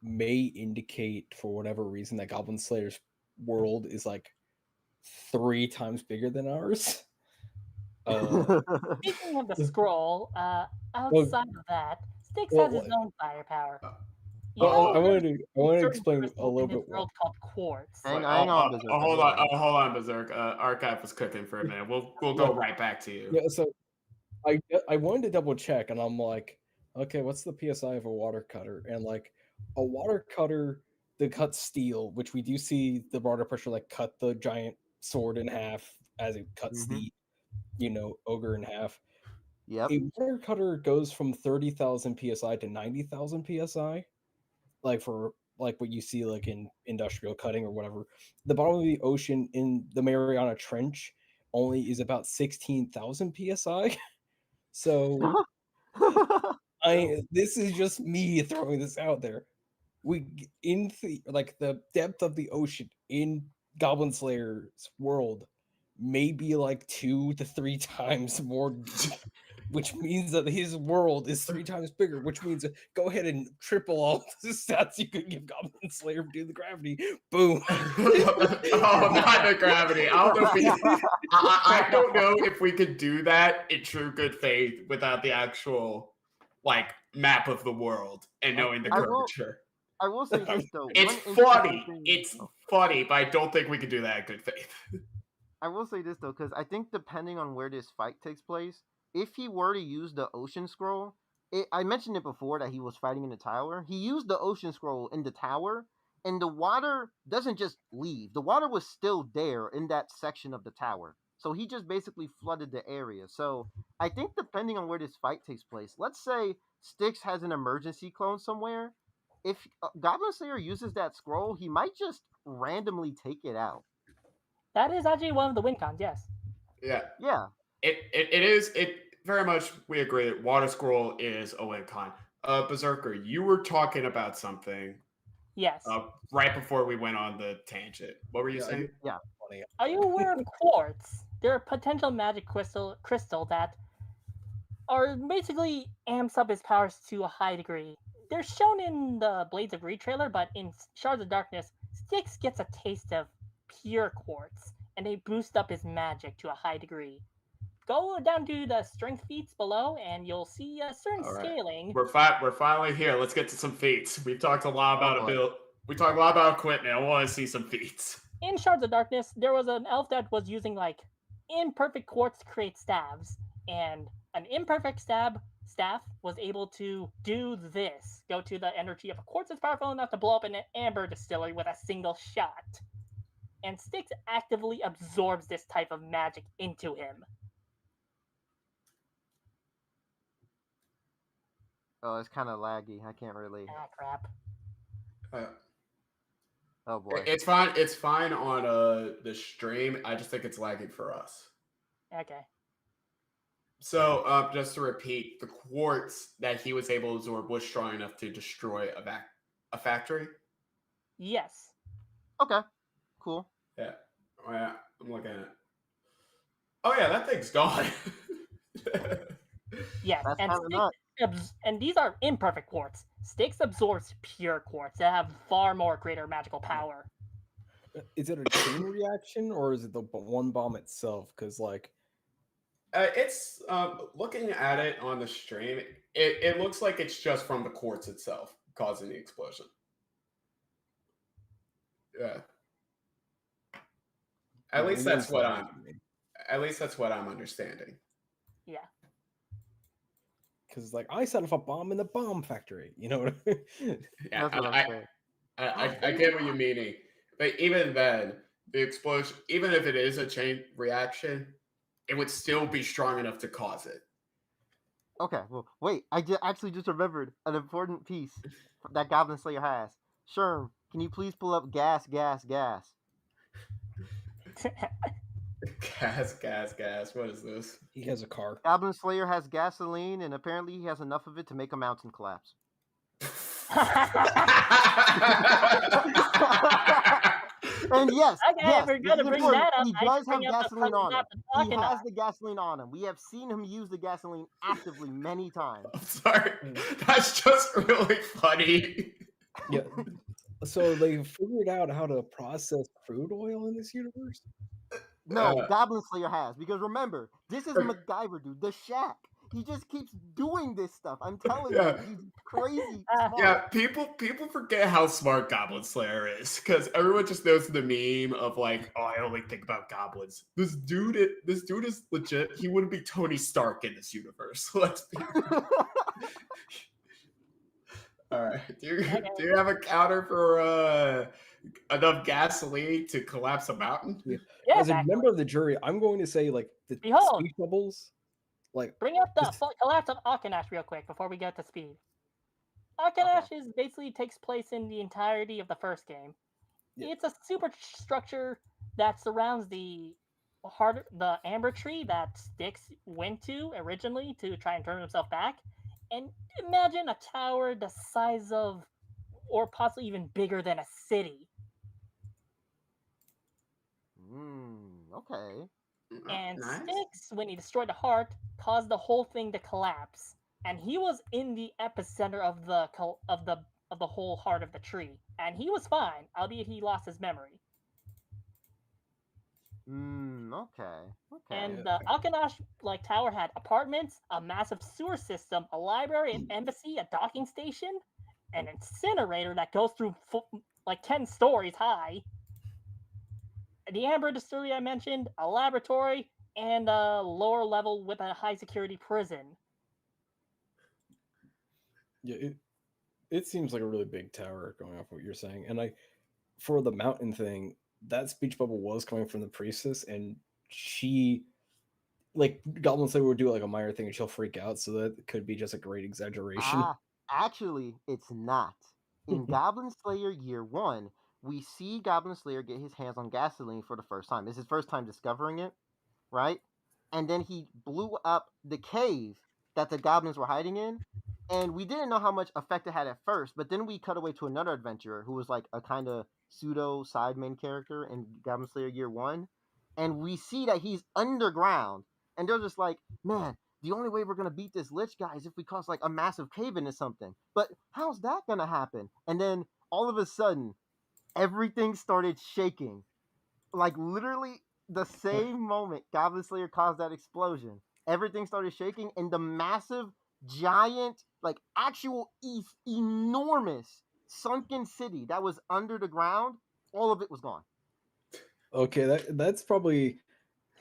may indicate for whatever reason that Goblin Slayer's world is like 3 times bigger than ours. Speaking of the scroll, outside of that, Styx has his own firepower. I want to explain a little bit more. Called quartz. Hang on, Berserk. Hold on, Berserk. Archive was cooking for a minute. We'll go right back to you. Yeah, so I wanted to double check, and I'm like, okay, what's the PSI of a water cutter? And like a water cutter that cuts steel, which we do see the water pressure like cut the giant sword in half as it cuts the ogre in half. Yep. A water cutter goes from 30,000 psi to 90,000 psi, like for like what you see like in industrial cutting or whatever. The bottom of the ocean in the Mariana Trench only is about 16,000 psi. So this is just me throwing this out there. Like the depth of the ocean in Goblin Slayer's world may be like 2 to 3 times more deep, which means that his world is 3 times bigger, which means go ahead and triple all the stats you could give Goblin Slayer due to the gravity. Boom. Oh, not the gravity. I don't know if we could do that in true good faith without the actual like map of the world and knowing the curvature. I will say this though. It's funny. It's funny, but I don't think we could do that in good faith. I will say this though, because I think depending on where this fight takes place, if he were to use the ocean scroll, I mentioned it before that he was fighting in the tower. He used the ocean scroll in the tower, and the water doesn't just leave. The water was still there in that section of the tower. So he just basically flooded the area. So I think depending on where this fight takes place, let's say Styx has an emergency clone somewhere. If Goblin Slayer uses that scroll, he might just randomly take it out. That is actually one of the win cons, yes. Yeah, Yeah. it is. It very much we agree that water scroll is a win con. Berserker, you were talking about something Yes. right before we went on the tangent. What were you saying? Yeah. Funny. Are you aware of quartz? They're a potential magic crystal that are basically amps up his powers to a high degree. They're shown in the Blades of Greed trailer, but in Shards of Darkness, Styx gets a taste of pure quartz, and they boost up his magic to a high degree. Go down to the strength feats below, and you'll see a certain All right. scaling. We're finally here. Let's get to some feats. We've talked a lot about Oh, a boy. build. We talked a lot about equipment. I want to see some feats. In Shards of Darkness, there was an elf that was using like imperfect quartz to create staves, and an imperfect staff was able to do this. Go to the energy of a quartz that's powerful enough to blow up an amber distillery with a single shot. And Styx actively absorbs this type of magic into him. Oh, it's kind of laggy. I can't really. Ah, crap. Oh boy. It's fine. It's fine on the stream. I just think it's lagging for us. Okay. So, just to repeat, the quartz that he was able to absorb was strong enough to destroy a factory. Yes. Okay. Cool. Yeah. Oh, yeah. I'm looking at it. Oh yeah, that thing's gone. Yes. That's And kind of nuts. and these are imperfect quartz. Styx absorbs pure quartz that have far more greater magical power. Is it a chain reaction or is it the one bomb itself? Because like, It's looking at it on the stream. It looks like it's just from the quartz itself causing the explosion. Yeah. At least that's what I'm. At least that's what I'm understanding. Yeah. Because like I set off a bomb in the bomb factory. You know what I mean? Yeah, That's what I'm saying. I get what you're meaning, but even then, the explosion, even if it is a chain reaction, it would still be strong enough to cause it. Okay, well, wait. I actually just remembered an important piece that Goblin Slayer has. Sherm, can you please pull up gas? Gas. What is this? He has a car. Goblin Slayer has gasoline, and apparently he has enough of it to make a mountain collapse. And yes, Okay, yes, we're this gonna is bring important. that up. He I does should have bring up the gasoline on him. part He about has the gasoline on him. We have seen him use the gasoline actively many times. I'm sorry. That's just really funny. Yeah. So they figured out how to process crude oil in this universe. No, Goblin Slayer has. Because remember, this is MacGyver, dude. The Shack. He just keeps doing this stuff. I'm telling you, he's crazy smart. Yeah, people forget how smart Goblin Slayer is because everyone just knows the meme of like, oh, I only think about goblins. This dude is legit. He wouldn't be Tony Stark in this universe. Let's be. All right. Do you have a counter for enough gasoline to collapse a mountain? Yeah. Yeah, As a exactly. member of the jury, I'm going to say like the Behold. speed bubbles. Like Bring up the just- collapse of Akanash real quick before we get to speed. Akanash is basically takes place in the entirety of the first game. Yeah. It's a superstructure that surrounds the amber tree that Styx went to originally to try and turn himself back. And imagine a tower the size of, or possibly even bigger than a city. Okay. And Nice. Styx, when he destroyed the heart, caused the whole thing to collapse. And he was in the epicenter of the whole heart of the tree, and he was fine, albeit he lost his memory. Okay. And the Akanash tower had apartments, a massive sewer system, a library, an embassy, a docking station, an incinerator that goes through 10 stories high. The Amber Distillery I mentioned, a laboratory, and a lower level with a high security prison. Yeah, it seems like a really big tower going off what you're saying. And for the mountain thing, that speech bubble was coming from the priestess, and she like Goblin Slayer would do like a minor thing and she'll freak out, so that could be just a great exaggeration. Actually, it's not. In Goblin Slayer Year 1, we see Goblin Slayer get his hands on gasoline for the first time. It's his first time discovering it, right? And then he blew up the cave that the goblins were hiding in. And we didn't know how much effect it had at first, but then we cut away to another adventurer who was like a kind of pseudo side main character in Goblin Slayer Year 1. And we see that he's underground. And they're just like, man, the only way we're going to beat this lich guy is if we cause like a massive cave into something. But how's that going to happen? And then all of a sudden, everything started shaking. Like literally the same moment Goblin Slayer caused that explosion, everything started shaking, and the massive, giant, like actual enormous sunken city that was under the ground, all of it was gone. Okay, that's probably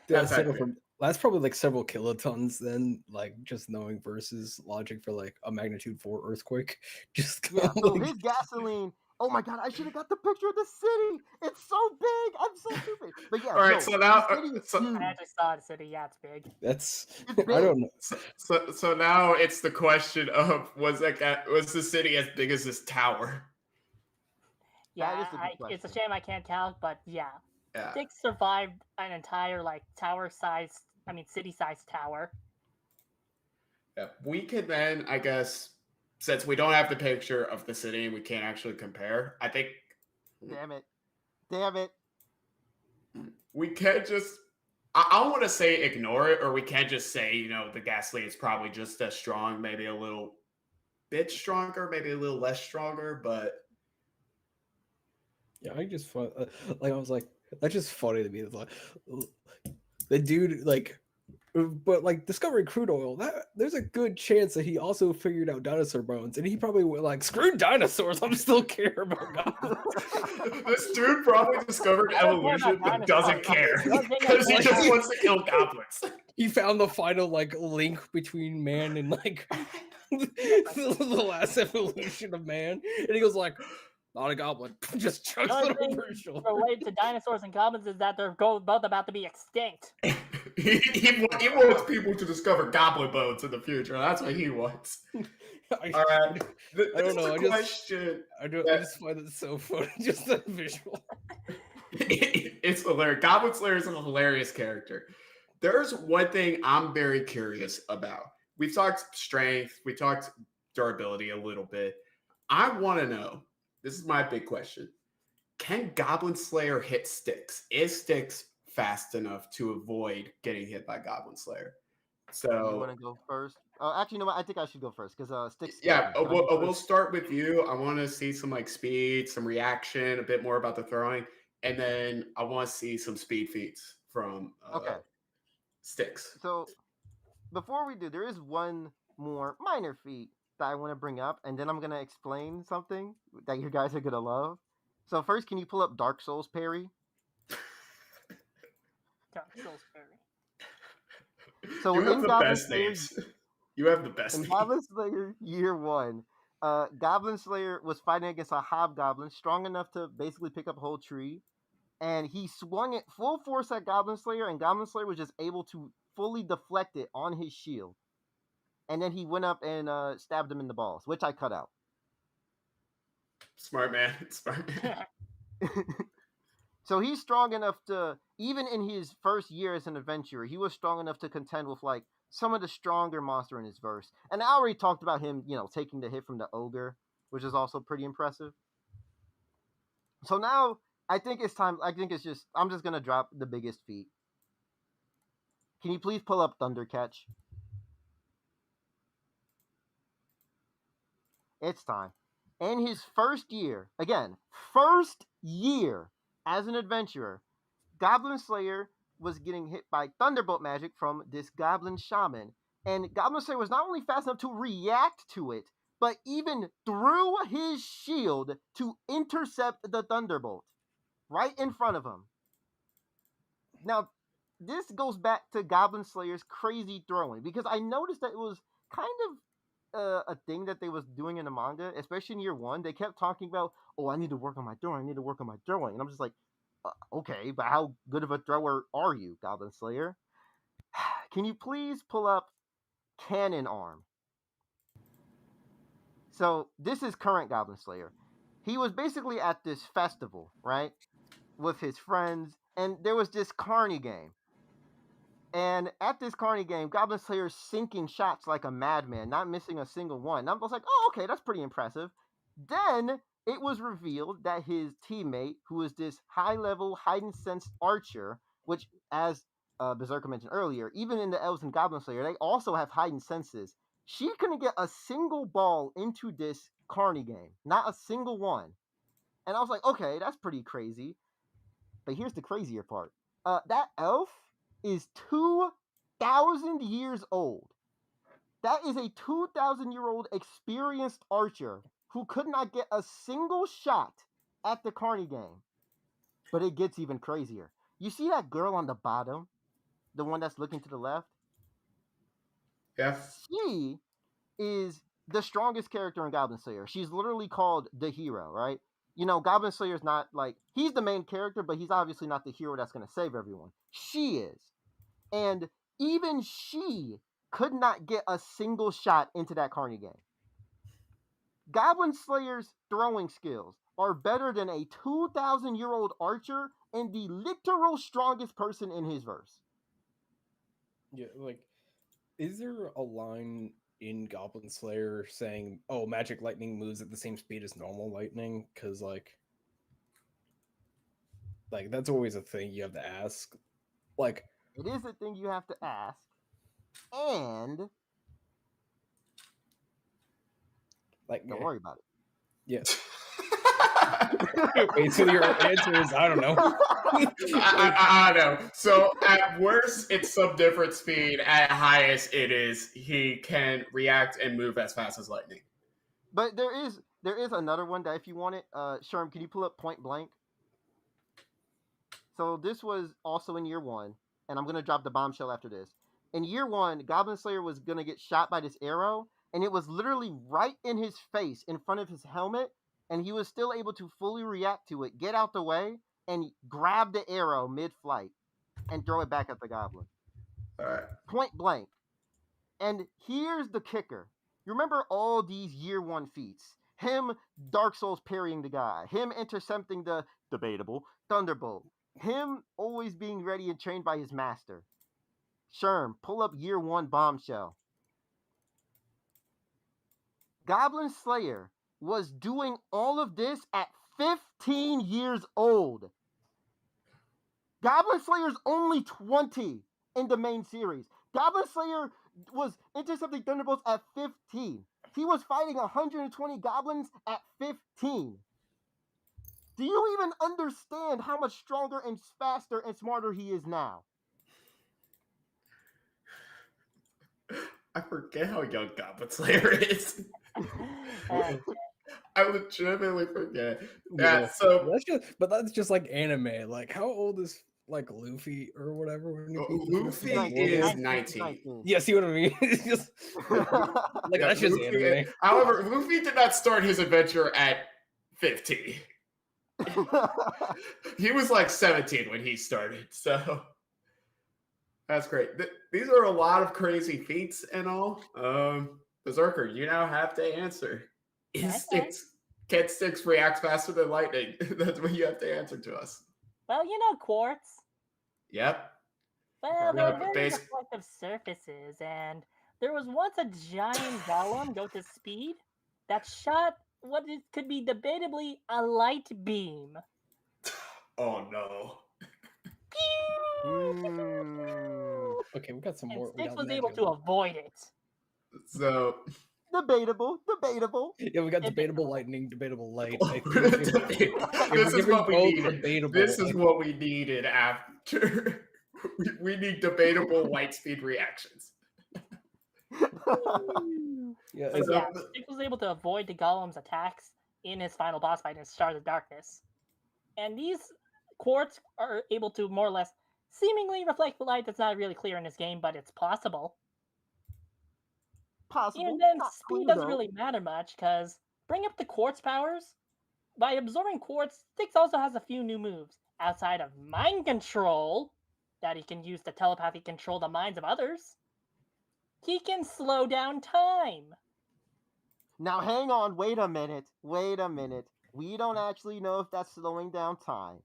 That's several accurate. that's probably like several kilotons then, like just knowing versus logic for like a magnitude 4 earthquake. Just Yeah, so like, his gasoline. Oh my god, I should have got the picture of the city. It's so big. I'm so stupid. But yeah, All right, no, so now, the city is so huge. I actually saw the city. Yeah, it's big. that's It's I big. don't know. so now it's the question of was the city as big as this tower? Yeah, That is a good it's a question. shame I can't tell, but yeah, Yeah. Styx survived an entire like tower-sized, I mean city-sized tower. Yeah. We could then, I guess, since we don't have the picture of the city and we can't actually compare, I think Damn it. Damn it. we can't just. I want to say ignore it, or we can't just say, the gasoline is probably just as strong, maybe a little bit stronger, maybe a little less stronger, but Yeah, I just like I was like that's just funny to me. It's like the dude like but like discovering crude oil, that there's a good chance that he also figured out dinosaur bones, and he probably went like, screw dinosaurs, I'm still care about goblins. this dude probably discovered I don't care about evolution, but doesn't care The only thing I because he care just about- wants to kill goblins. He found the final like link between man and like the last evolution of man, and he goes like, not a goblin, just chucks The only it thing over his shoulder. related to dinosaurs and goblins is that they're both about to be extinct. he wants people to discover goblin bones in the future. That's what he wants. All right. I don't know. Question. I just find it so funny, just that visual. It's hilarious. Goblin Slayer is a hilarious character. There's one thing I'm very curious about. We've talked strength, we talked durability a little bit. I want to know, this is my big question. Can Goblin Slayer hit Styx? Is Styx fast enough to avoid getting hit by Goblin Slayer? You So want to go first? Actually, you know what? I think I should go first because Styx. yeah, Can I go we'll first? start with you. I want to see some like speed, some reaction, a bit more about the throwing, and then I want to see some speed feats from Okay. Styx. So before we do, there is one more minor feat that I want to bring up, and then I'm gonna explain something that you guys are gonna love. So first, can you pull up Dark Souls parry? Dark Souls parry. So You have in the Goblin best Slayer, names. You have the best in names. Goblin Slayer Year 1, Goblin Slayer was fighting against a hobgoblin strong enough to basically pick up a whole tree, and he swung it full force at Goblin Slayer, and Goblin Slayer was just able to fully deflect it on his shield. And then he went up and stabbed him in the balls, which I cut out. Smart man. Smart man. So he's strong enough to, even in his first year as an adventurer, he was strong enough to contend with like some of the stronger monster in his verse. And I already talked about him, taking the hit from the ogre, which is also pretty impressive. So now I think it's time. I think I'm just gonna drop the biggest feat. Can you please pull up Thundercatch? It's time. In his first year as an adventurer, Goblin Slayer was getting hit by Thunderbolt magic from this Goblin Shaman. And Goblin Slayer was not only fast enough to react to it, but even threw his shield to intercept the Thunderbolt right in front of him. Now, this goes back to Goblin Slayer's crazy throwing, because I noticed that it was kind of a thing that they was doing in the manga, especially in year 1. They kept talking about, oh, I need to work on my throwing. I need to work on my throwing. And I'm just like, okay, but how good of a thrower are you, Goblin Slayer? Can you please pull up Cannon Arm? So this is current Goblin Slayer. He was basically at this festival, right, with his friends, and there was this carny game. And at this carny game, Goblin Slayer's sinking shots like a madman, not missing a single one. And I was like, oh, okay, that's pretty impressive. Then it was revealed that his teammate, who is this high-level, heightened-sense archer, which, as Berserker mentioned earlier, even in the Elves and Goblin Slayer, they also have heightened senses. She couldn't get a single ball into this carny game, not a single one. And I was like, okay, that's pretty crazy. But here's the crazier part. That elf is 2,000 years old. That is a 2,000-year-old experienced archer who could not get a single shot at the carny game. But it gets even crazier. You see that girl on the bottom? The one that's looking to the left? Yeah. She is the strongest character in Goblin Slayer. She's literally called the hero, right? You know, Goblin Slayer's not like, he's the main character, but he's obviously not the hero that's going to save everyone. She is. And even she could not get a single shot into that carny game. Goblin Slayer's throwing skills are better than a 2,000-year-old archer and the literal strongest person in his verse. Yeah, like, is there a line in Goblin Slayer saying, "Oh, magic lightning moves at the same speed as normal lightning"? Because like that's always a thing you have to ask. Like, it is a thing you have to ask, and like, don't worry about it. Yeah. Wait, so your answer is I don't know. I don't know. So at worst, it's some different speed. At highest, it is he can react and move as fast as lightning. But there is another one that if you want it, Sherm, can you pull up Point Blank? So this was also in year 1, and I'm gonna drop the bombshell after this. In year 1, Goblin Slayer was gonna get shot by this arrow, and it was literally right in his face, in front of his helmet, and he was still able to fully react to it, get out the way, and grab the arrow mid-flight and throw it back at the goblin. All right. Point blank. And here's the kicker. You remember all these year 1 feats? Him Dark Souls parrying the guy, him intercepting the debatable Thunderbolt, him always being ready and trained by his master. Sherm, pull up year 1 bombshell. Goblin Slayer was doing all of this at 15 years old. Goblin Slayer's only 20 in the main series. Goblin Slayer was intercepting Thunderbolts at 15. He was fighting 120 goblins at 15. Do you even understand how much stronger and faster and smarter he is now? I forget how young Goblin Slayer is. I legitimately forget. Yeah, so that's just like anime. Like, how old is like Luffy or whatever? Luffy is 19. Yeah, see what I mean? It's just like that's just anime. However, Luffy did not start his adventure at 15. He was like 17 when he started, so that's great. These are a lot of crazy feats and all. Berserker, you now have to answer. Can Styx react faster than lightning? That's what you have to answer to us. Well, you know quartz. Yep. Well, they're very reflective surfaces, and there was once a giant golem go to speed that shot what could be debatably a light beam. Oh no. Okay, we got some more. Styx was able to avoid it. So debatable. Yeah, we got debatable lightning, debatable light. This is what we needed. This is what we needed after. We need debatable light speed reactions. Yeah, Styx was able to avoid the golem's attacks in his final boss fight in Stars of Darkness. And these quartz are able to more or less seemingly reflect the light that's not really clear in this game, but it's possible. Possible. And then Not speed clear, doesn't though. really matter much, because bring up the quartz powers. By absorbing quartz, Styx also has a few new moves. Outside of mind control, that he can use to telepathy control the minds of others, he can slow down time. Now, hang on. Wait a minute. Wait a minute. We don't actually know if that's slowing down time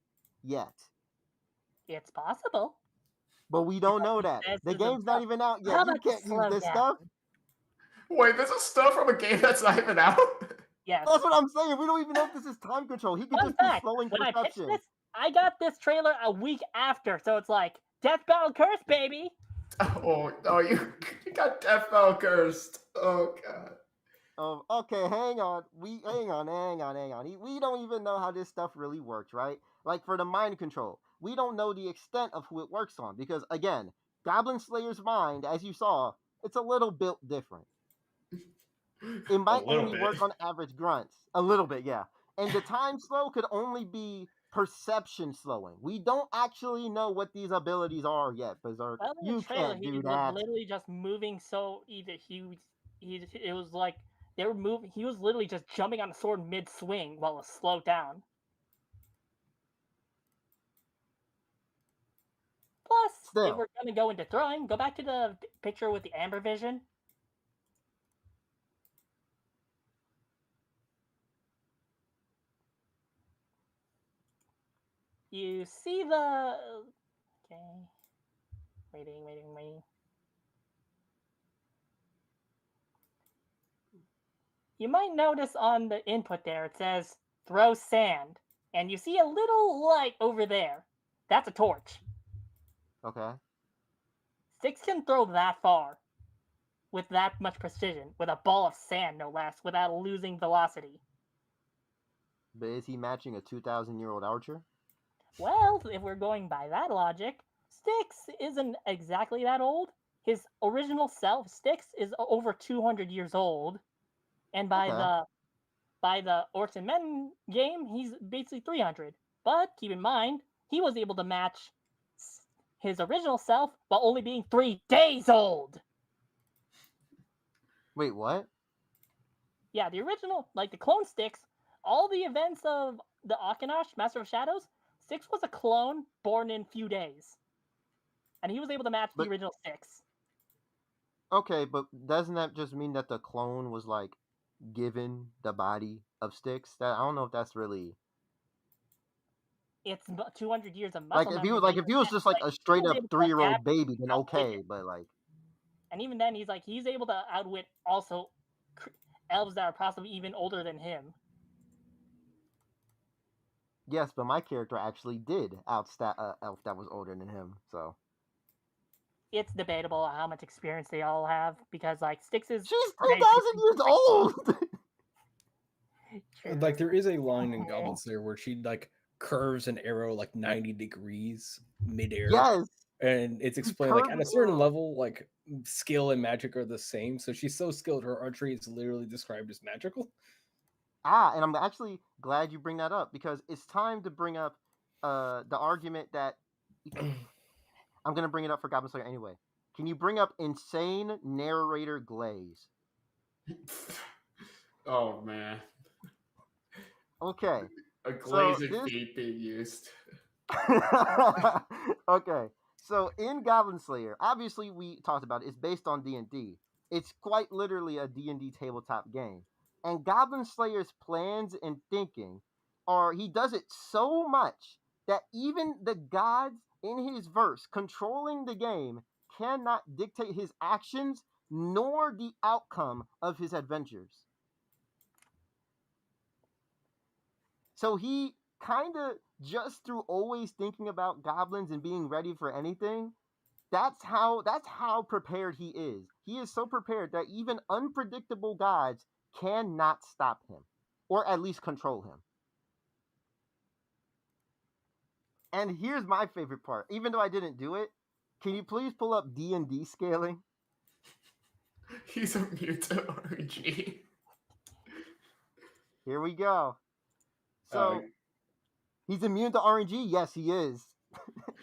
yet. It's possible. But we don't know He that. says The to game's not himself, even out how yet. You about to can't use slow this down? stuff. Wait, this is stuff from a game that's not even out? Yes. That's what I'm saying. We don't even know if this is time control. He could Fun just be fact, slowing when I pitched perception. this, I got this trailer a week after, so it's like, Death Battle Curse, baby! Oh, no, you got Death Bell cursed. Oh, God. Okay, hang on. Hang on. We don't even know how this stuff really works, right? Like for the mind control, we don't know the extent of who it works on because again, Goblin Slayer's mind, as you saw, it's a little built different. It might little only bit. work on average grunts. A little bit, yeah. And the time slow could only be perception slowing. We don't actually know what these abilities are yet, Berserk. Well, in You the trailer, can't he do was that. literally just moving so either it was like they were moving, he was literally just jumping on a sword mid-swing while it slowed down. Plus, if Still, we're gonna go into throwing, go back to the picture with the amber vision. You see the... Okay. Waiting. You might notice on the input there, it says, throw sand. And you see a little light over there. That's a torch. okay. Styx can throw that far with that much precision, with a ball of sand, no less, without losing velocity. But is he matching a 2,000-year-old archer? Well, if we're going by that logic, Styx isn't exactly that old. His original self, Styx, is over 200 years old, and by Okay. the Orcs and Men game, he's basically 300. But keep in mind, he was able to match his original self while only being 3 days old. Wait, what? Yeah, the original, like the clone Styx, all the events of the Akinash, Master of Shadows, Styx was a clone born in few days. And he was able to match the But original Styx. okay, but doesn't that just mean that the clone was like given the body of Styx? That I don't know if that's really It's 200 years of like muscle if he memory. was like if he was just like a He straight was up able to 3-year-old adapt, baby, then outwit okay, it. but like And even then, he's able to outwit also elves that are possibly even older than him. yes, but my character actually did outstat elf that was older than him. So It's debatable how much experience they all have because, like, Styx is she's 2,000 years old. Like there is a line in Goblin Slayer where she like curves an arrow like 90 degrees midair. Yes, And it's she explained like curved at an a certain arrow. level, like skill and magic are the same. So she's so skilled, her archery is literally described as magical. And I'm actually glad you bring that up because it's time to bring up the argument that I'm gonna bring it up for Goblin Slayer anyway. Can you bring up insane narrator glaze? Oh, man. Okay. A So glazing this feat being used. okay. So in Goblin Slayer, obviously we talked about it, it's based on D&D. It's quite literally a D&D tabletop game. And Goblin Slayer's plans and thinking are he does it so much that even the gods in his verse controlling the game cannot dictate his actions nor the outcome of his adventures. So he kind of just through always thinking about goblins and being ready for anything, that's how prepared he is. He is so prepared that even unpredictable gods cannot stop him or at least control him. And here's my favorite part. Even though I didn't do it, can you please pull up D&D scaling? He's immune to RNG. Here we go. So he's immune to RNG? Yes, he is.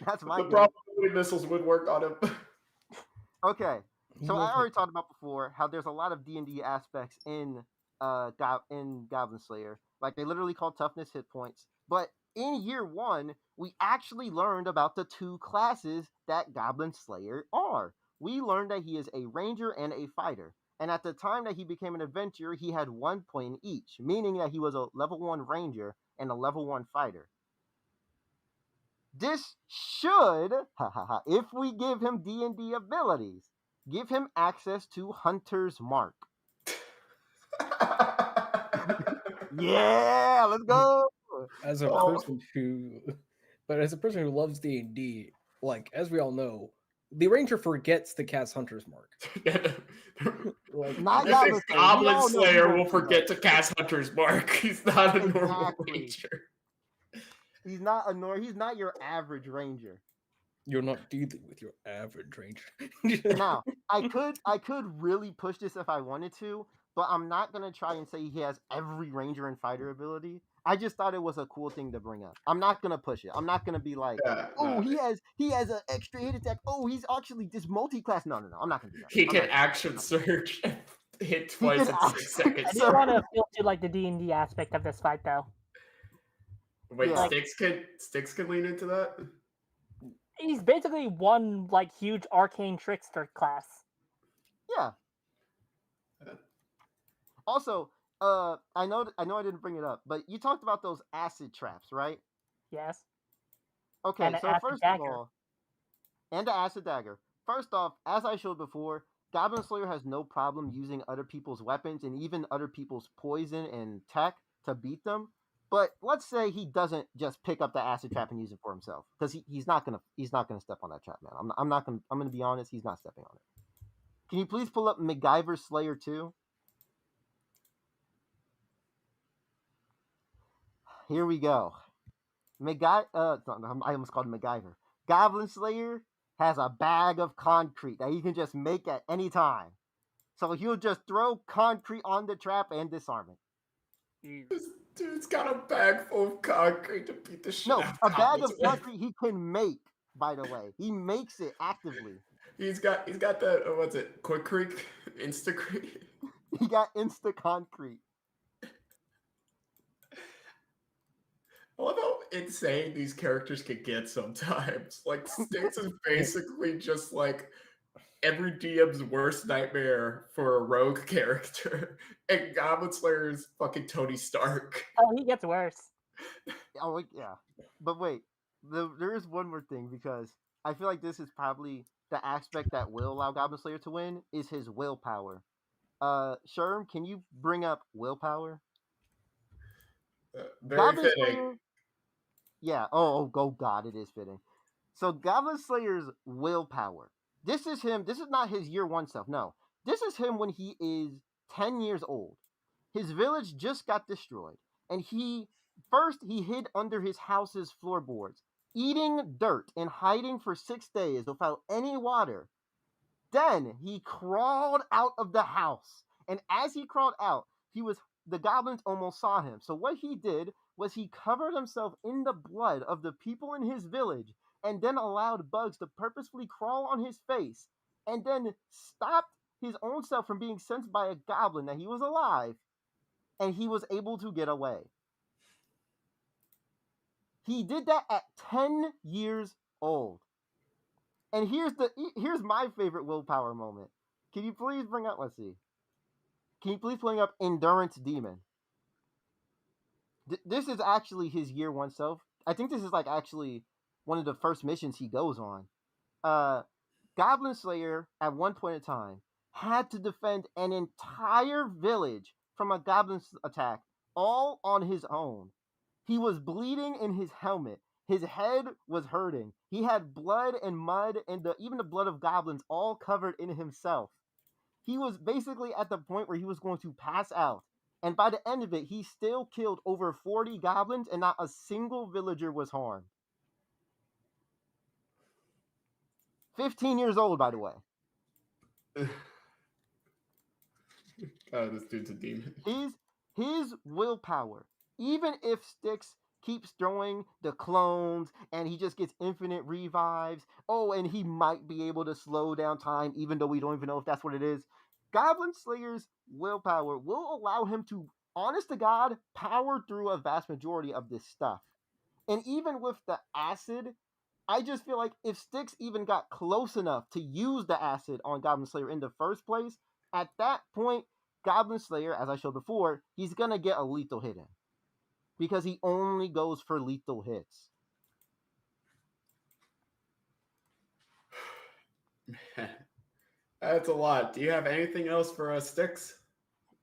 That's my the guess. probability missiles would work on him. Okay. So I already talked about before how there's a lot of D&D aspects in Goblin Slayer. Like they literally call toughness hit points. But in year 1, we actually learned about the 2 classes that Goblin Slayer are. We learned that he is a ranger and a fighter. And at the time that he became an adventurer, he had 1 point in each, meaning that he was a level 1 ranger and a level 1 fighter. This should, if we give him D&D abilities, give him access to Hunter's Mark. Yeah, let's go. As a person who loves D&D, like as we all know, the ranger forgets to cast Hunter's Mark. Like, not if Goblin Slayer will forget to cast Hunter's Mark. He's not a normal ranger. He's not your average ranger. You're not dealing with your average ranger. Now, I could really push this if I wanted to, but I'm not gonna try and say he has every ranger and fighter ability. I just thought it was a cool thing to bring up. I'm not gonna push it. I'm not gonna be like, he has an extra hit attack. Oh, he's actually this multi-class. No. I'm not gonna do that. He can action surge, hit twice in 6 seconds. I do want to appeal to like the D&D aspect of this fight, though. Wait, Styx can lean into that? He's basically one like huge arcane trickster class. Yeah. Also, I know I didn't bring it up, but you talked about those acid traps, right? Yes. Okay, and so first of all, and the acid dagger. First off, as I showed before, Goblin Slayer has no problem using other people's weapons and even other people's poison and tech to beat them. But let's say he doesn't just pick up the acid trap and use it for himself, because he's not gonna step on that trap, man. I'm gonna be honest, he's not stepping on it. Can you please pull up MacGyver Slayer 2? Here we go. I almost called him MacGyver. Goblin Slayer has a bag of concrete that he can just make at any time. So he'll just throw concrete on the trap and disarm it. This dude's got a bag full of concrete to beat the shit out of a bag of concrete he can make, by the way. He makes it actively. He's got that, what's it, Quickcrete? Instacrete? He got Insta Concrete. I love how insane these characters can get sometimes. Like, Styx is basically just like every DM's worst nightmare for a rogue character. And Goblin Slayer is fucking Tony Stark. Oh, he gets worse. Oh, yeah. But wait, there is one more thing, because I feel like this is probably the aspect that will allow Goblin Slayer to win, is his willpower. Sherm, can you bring up willpower? Very fitting. Yeah. Oh, God, it is fitting. So Goblin Slayer's willpower. This is him. This is not his year 1 self. No. This is him when he is 10 years old. His village just got destroyed. And he hid under his house's floorboards, eating dirt and hiding for 6 days without any water. Then he crawled out of the house. And as he crawled out, the goblins almost saw him. So what he did was he covered himself in the blood of the people in his village, and then allowed bugs to purposefully crawl on his face, and then stopped his own self from being sensed by a goblin that he was alive, and he was able to get away. He did that at 10 years old. And here's my favorite willpower moment. Can you please bring up, let's see. Can you please bring up Endurance Demon? This is actually his year 1 self. I think this is like actually one of the first missions he goes on. Goblin Slayer, at one point in time, had to defend an entire village from a goblin attack, all on his own. He was bleeding in his helmet. His head was hurting. He had blood and mud and even the blood of goblins all covered in himself. He was basically at the point where he was going to pass out. And by the end of it, he still killed over 40 goblins, and not a single villager was harmed. 15 years old, by the way. Oh, this dude's a demon. His willpower, even if Styx keeps throwing the clones and he just gets infinite revives. Oh, and he might be able to slow down time, even though we don't even know if that's what it is. Goblin Slayer's willpower will allow him to, honest to God, power through a vast majority of this stuff. And even with the acid, I just feel like if Styx even got close enough to use the acid on Goblin Slayer in the first place, at that point, Goblin Slayer, as I showed before, he's going to get a lethal hit in. Because he only goes for lethal hits. That's a lot. Do you have anything else for us, Styx?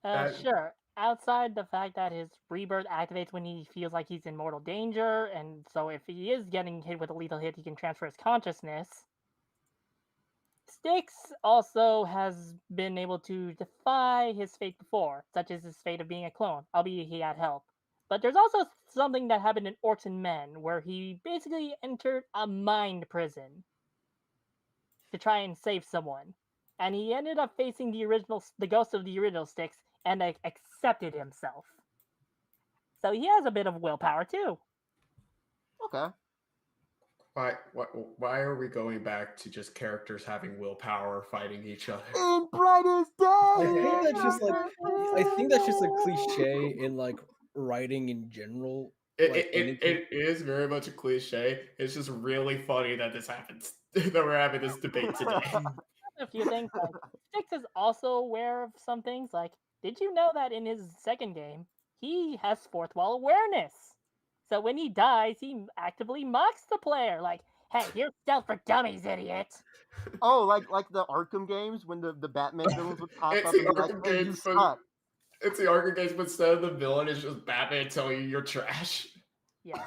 Sure. Outside the fact that his rebirth activates when he feels like he's in mortal danger, and so if he is getting hit with a lethal hit, he can transfer his consciousness. Styx also has been able to defy his fate before, such as his fate of being a clone, albeit he had help. But there's also something that happened in Orcs and Men, where he basically entered a mind prison to try and save someone. And he ended up facing the ghost of the original Styx, and accepted himself. So he has a bit of willpower too. Okay. Why are we going back to just characters having willpower fighting each other? In brightest day. I think that's just a cliche in like writing in general. It is very much a cliche. It's just really funny that this happens. That we're having this debate today. A few things like Styx is also aware of some things. Like, did you know that in his second game he has fourth wall awareness? So when he dies, he actively mocks the player, like, "Hey, you're stealth for dummies, idiot." Oh, like the Arkham games when the Batman villains would pop It's up the and be like, Arkham "Hey, you games, but suck." it's the Arkham games, but instead of the villain, it's just Batman telling you you're trash. Yeah.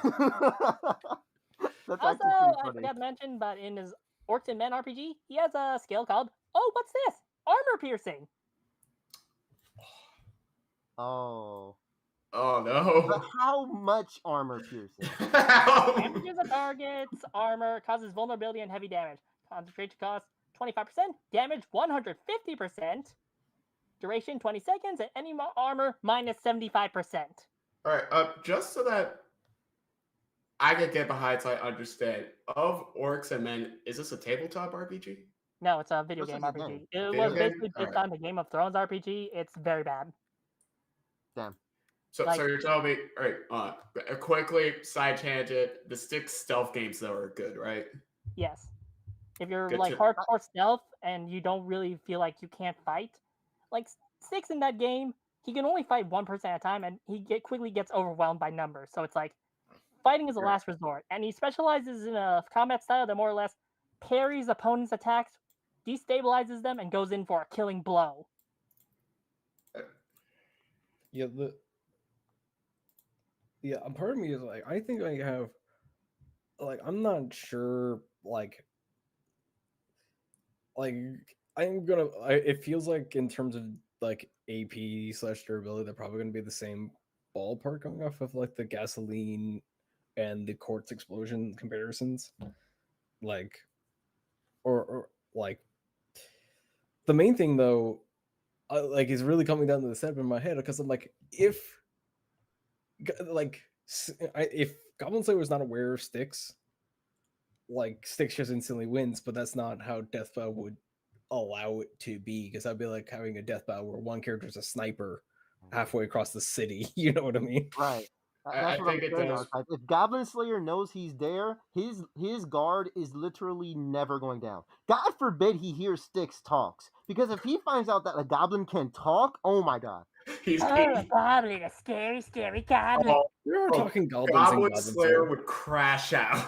That's Also, actually pretty I funny. forgot to mention, but in his Orcs and Men RPG, he has a skill called, oh, what's this? Armor piercing. Oh. Oh But no. how much armor piercing? Damages a target's armor, causes vulnerability and heavy damage. Concentration cost 25%, damage 150%, duration 20 seconds, and any armor minus 75%. All right, just so that I can get behind, so I understand. Of Orcs and Men, is this a tabletop RPG? No, it's a video This game is a RPG. game. It Video was game? basically based Alright. on the Game of Thrones RPG. It's very bad. Damn. So Like- you're telling me, all right, quickly, side tangent, the Styx stealth games, though, are good, right? Yes. If you're Good like to- hardcore stealth and you don't really feel like you can't fight, like Styx in that game, he can only fight one person at a time, and he quickly gets overwhelmed by numbers. So it's like fighting is a Right. last resort, and he specializes in a combat style that more or less parries opponents' attacks, destabilizes them, and goes in for a killing blow. Part of me is like, I think I have, like, I'm not sure, like it feels like in terms of like AP/durability, they're probably gonna be the same ballpark going off of like the gasoline and the quartz explosion comparisons. Like, or like the main thing though, like is really coming down to the center in my head, because I'm like, if Goblin Slayer was not aware of Styx, like Styx just instantly wins, but that's not how Deathbow would allow it to be, because that'd be like having a Deathbow where one character is a sniper halfway across the city. You know what I mean? Right. I That's what I'm think it saying. does. Archetype. If Goblin Slayer knows he's there, his guard is literally never going down. God forbid he hears Styx talks, because if he finds out that a goblin can talk, oh my god. He's Goblin, a scary, scary goblin. There are talking goblins Goblin and Goblin Slayer would crash out.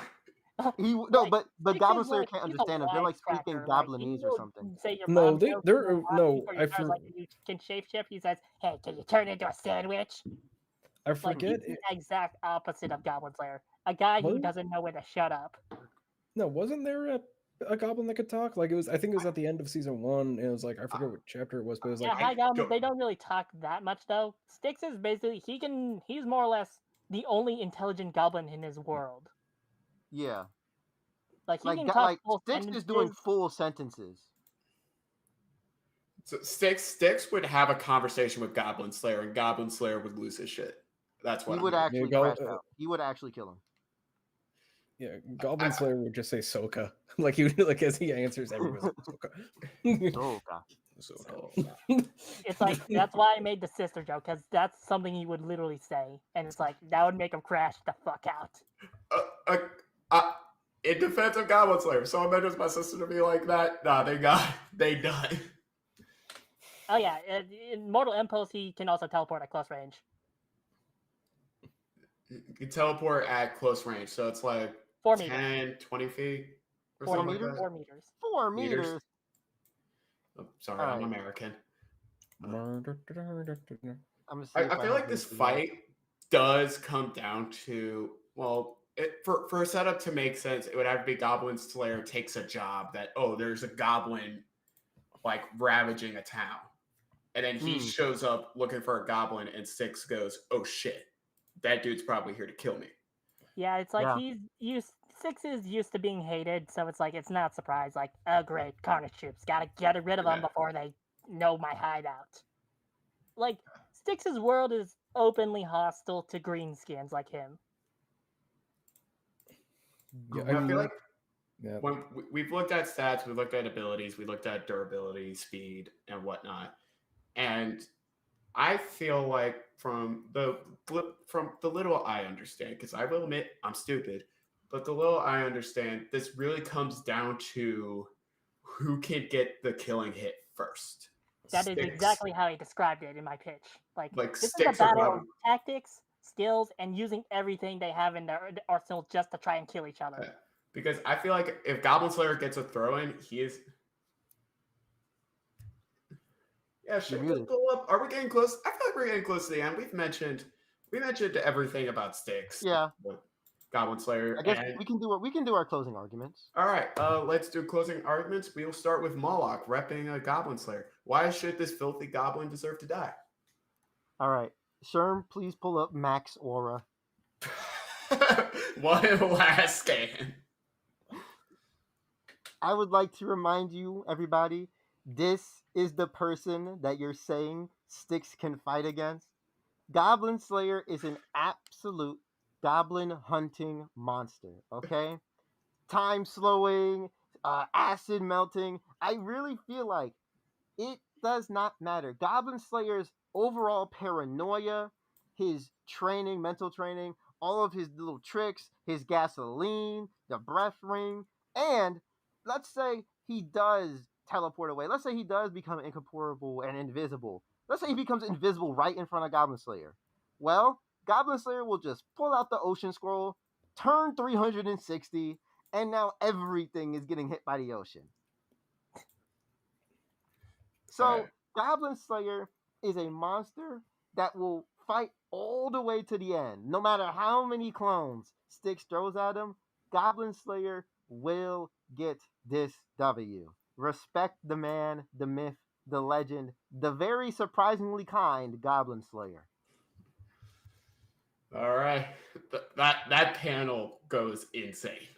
But Styx Goblin is Slayer like- can't he's a understand him. They're like speaking wisecracker, like, he Goblinese or will something. Say your No, mom they- jokes they're- and no, before you I start, like, you can shapeshift. He says, "Hey, can you turn into a sandwich?" I Like, forget he's the exact opposite of Goblin Slayer. A guy who What? doesn't know when to shut up. No, wasn't there a goblin that could talk? Like, it was, I think it was at the end of season 1, and it was like, I forget what chapter it was, but it was Yeah, like, high goblins, they don't really talk that much though. Styx is basically he's more or less the only intelligent goblin in his world. Yeah. Like he Like can go- talk like full Styx is doing sentences. full sentences. So Styx would have a conversation with Goblin Slayer, and Goblin Slayer would lose his shit. That's He what I'm would hearing. actually go- crash out. He would actually kill him. Yeah, Goblin Slayer would just say Soka. Like he would, like as he answers everyone's Soka. So, God. So, It's like that's why I made the sister joke, because that's something he would literally say, and it's like that would make him crash the fuck out. in defense of Goblin Slayer, if someone mentions my sister to be like that, nah, they done. Oh yeah, in Mortal Impulse he can also teleport at close range. You can teleport at close range, so it's like 4 10, meters. 20 feet or 4 something meters. like that. 4 meters. 4 Meters? meters. Oh, sorry, All I'm right. American. I'm gonna see I if feel have like this anything else. fight does come down to, well, for a setup to make sense, it would have to be Goblin Slayer takes a job that, oh, there's a goblin like ravaging a town. And then he shows up looking for a goblin, and Styx goes, oh shit, that dude's probably here to kill me. Yeah, it's like Yeah. he's used. Styx is used to being hated, so it's like it's not surprise. Like, oh great, Carnage troops, gotta get rid of them Yeah. before they know my hideout. Like, Styx's world is openly hostile to greenskins like him. Yeah, I feel like yeah. when we've looked at stats, we've looked at abilities, we looked at durability, speed, and whatnot, and I feel like from the little I understand, because I will admit I'm stupid, but the little I understand, this really comes down to who can get the killing hit first. That is Styx. exactly how he described it in my pitch. Like this is a Styx or battle of Goblin. tactics, skills, and using everything they have in their arsenal just to try and kill each other. Yeah. Because I feel like if Goblin Slayer gets a throw in, he is. Yeah, should we Really? pull up? Are we getting close? I feel like we're getting close to the end. We mentioned everything about Styx. Yeah. With Goblin Slayer. I guess and... we can do our closing arguments. All right, let's do closing arguments. We'll start with Moloch repping a Goblin Slayer. Why should this filthy goblin deserve to die? All right, Sherm, please pull up Max Aura. One last scan. I would like to remind you, everybody, this is the person that you're saying Styx can fight against. Goblin Slayer is an absolute goblin hunting monster, okay? Time slowing, acid melting. I really feel like it does not matter. Goblin Slayer's overall paranoia, his training, mental training, all of his little tricks, his gasoline, the breath ring, and let's say he does teleport away. Let's say he does become incorporeal and invisible. Let's say he becomes invisible right in front of Goblin Slayer. Well, Goblin Slayer will just pull out the ocean scroll, turn 360, and now everything is getting hit by the ocean. So, Goblin Slayer is a monster that will fight all the way to the end. No matter how many clones Styx throws at him, Goblin Slayer will get this W. Respect the man, the myth, the legend, the very surprisingly kind Goblin Slayer. All right, that panel goes insane.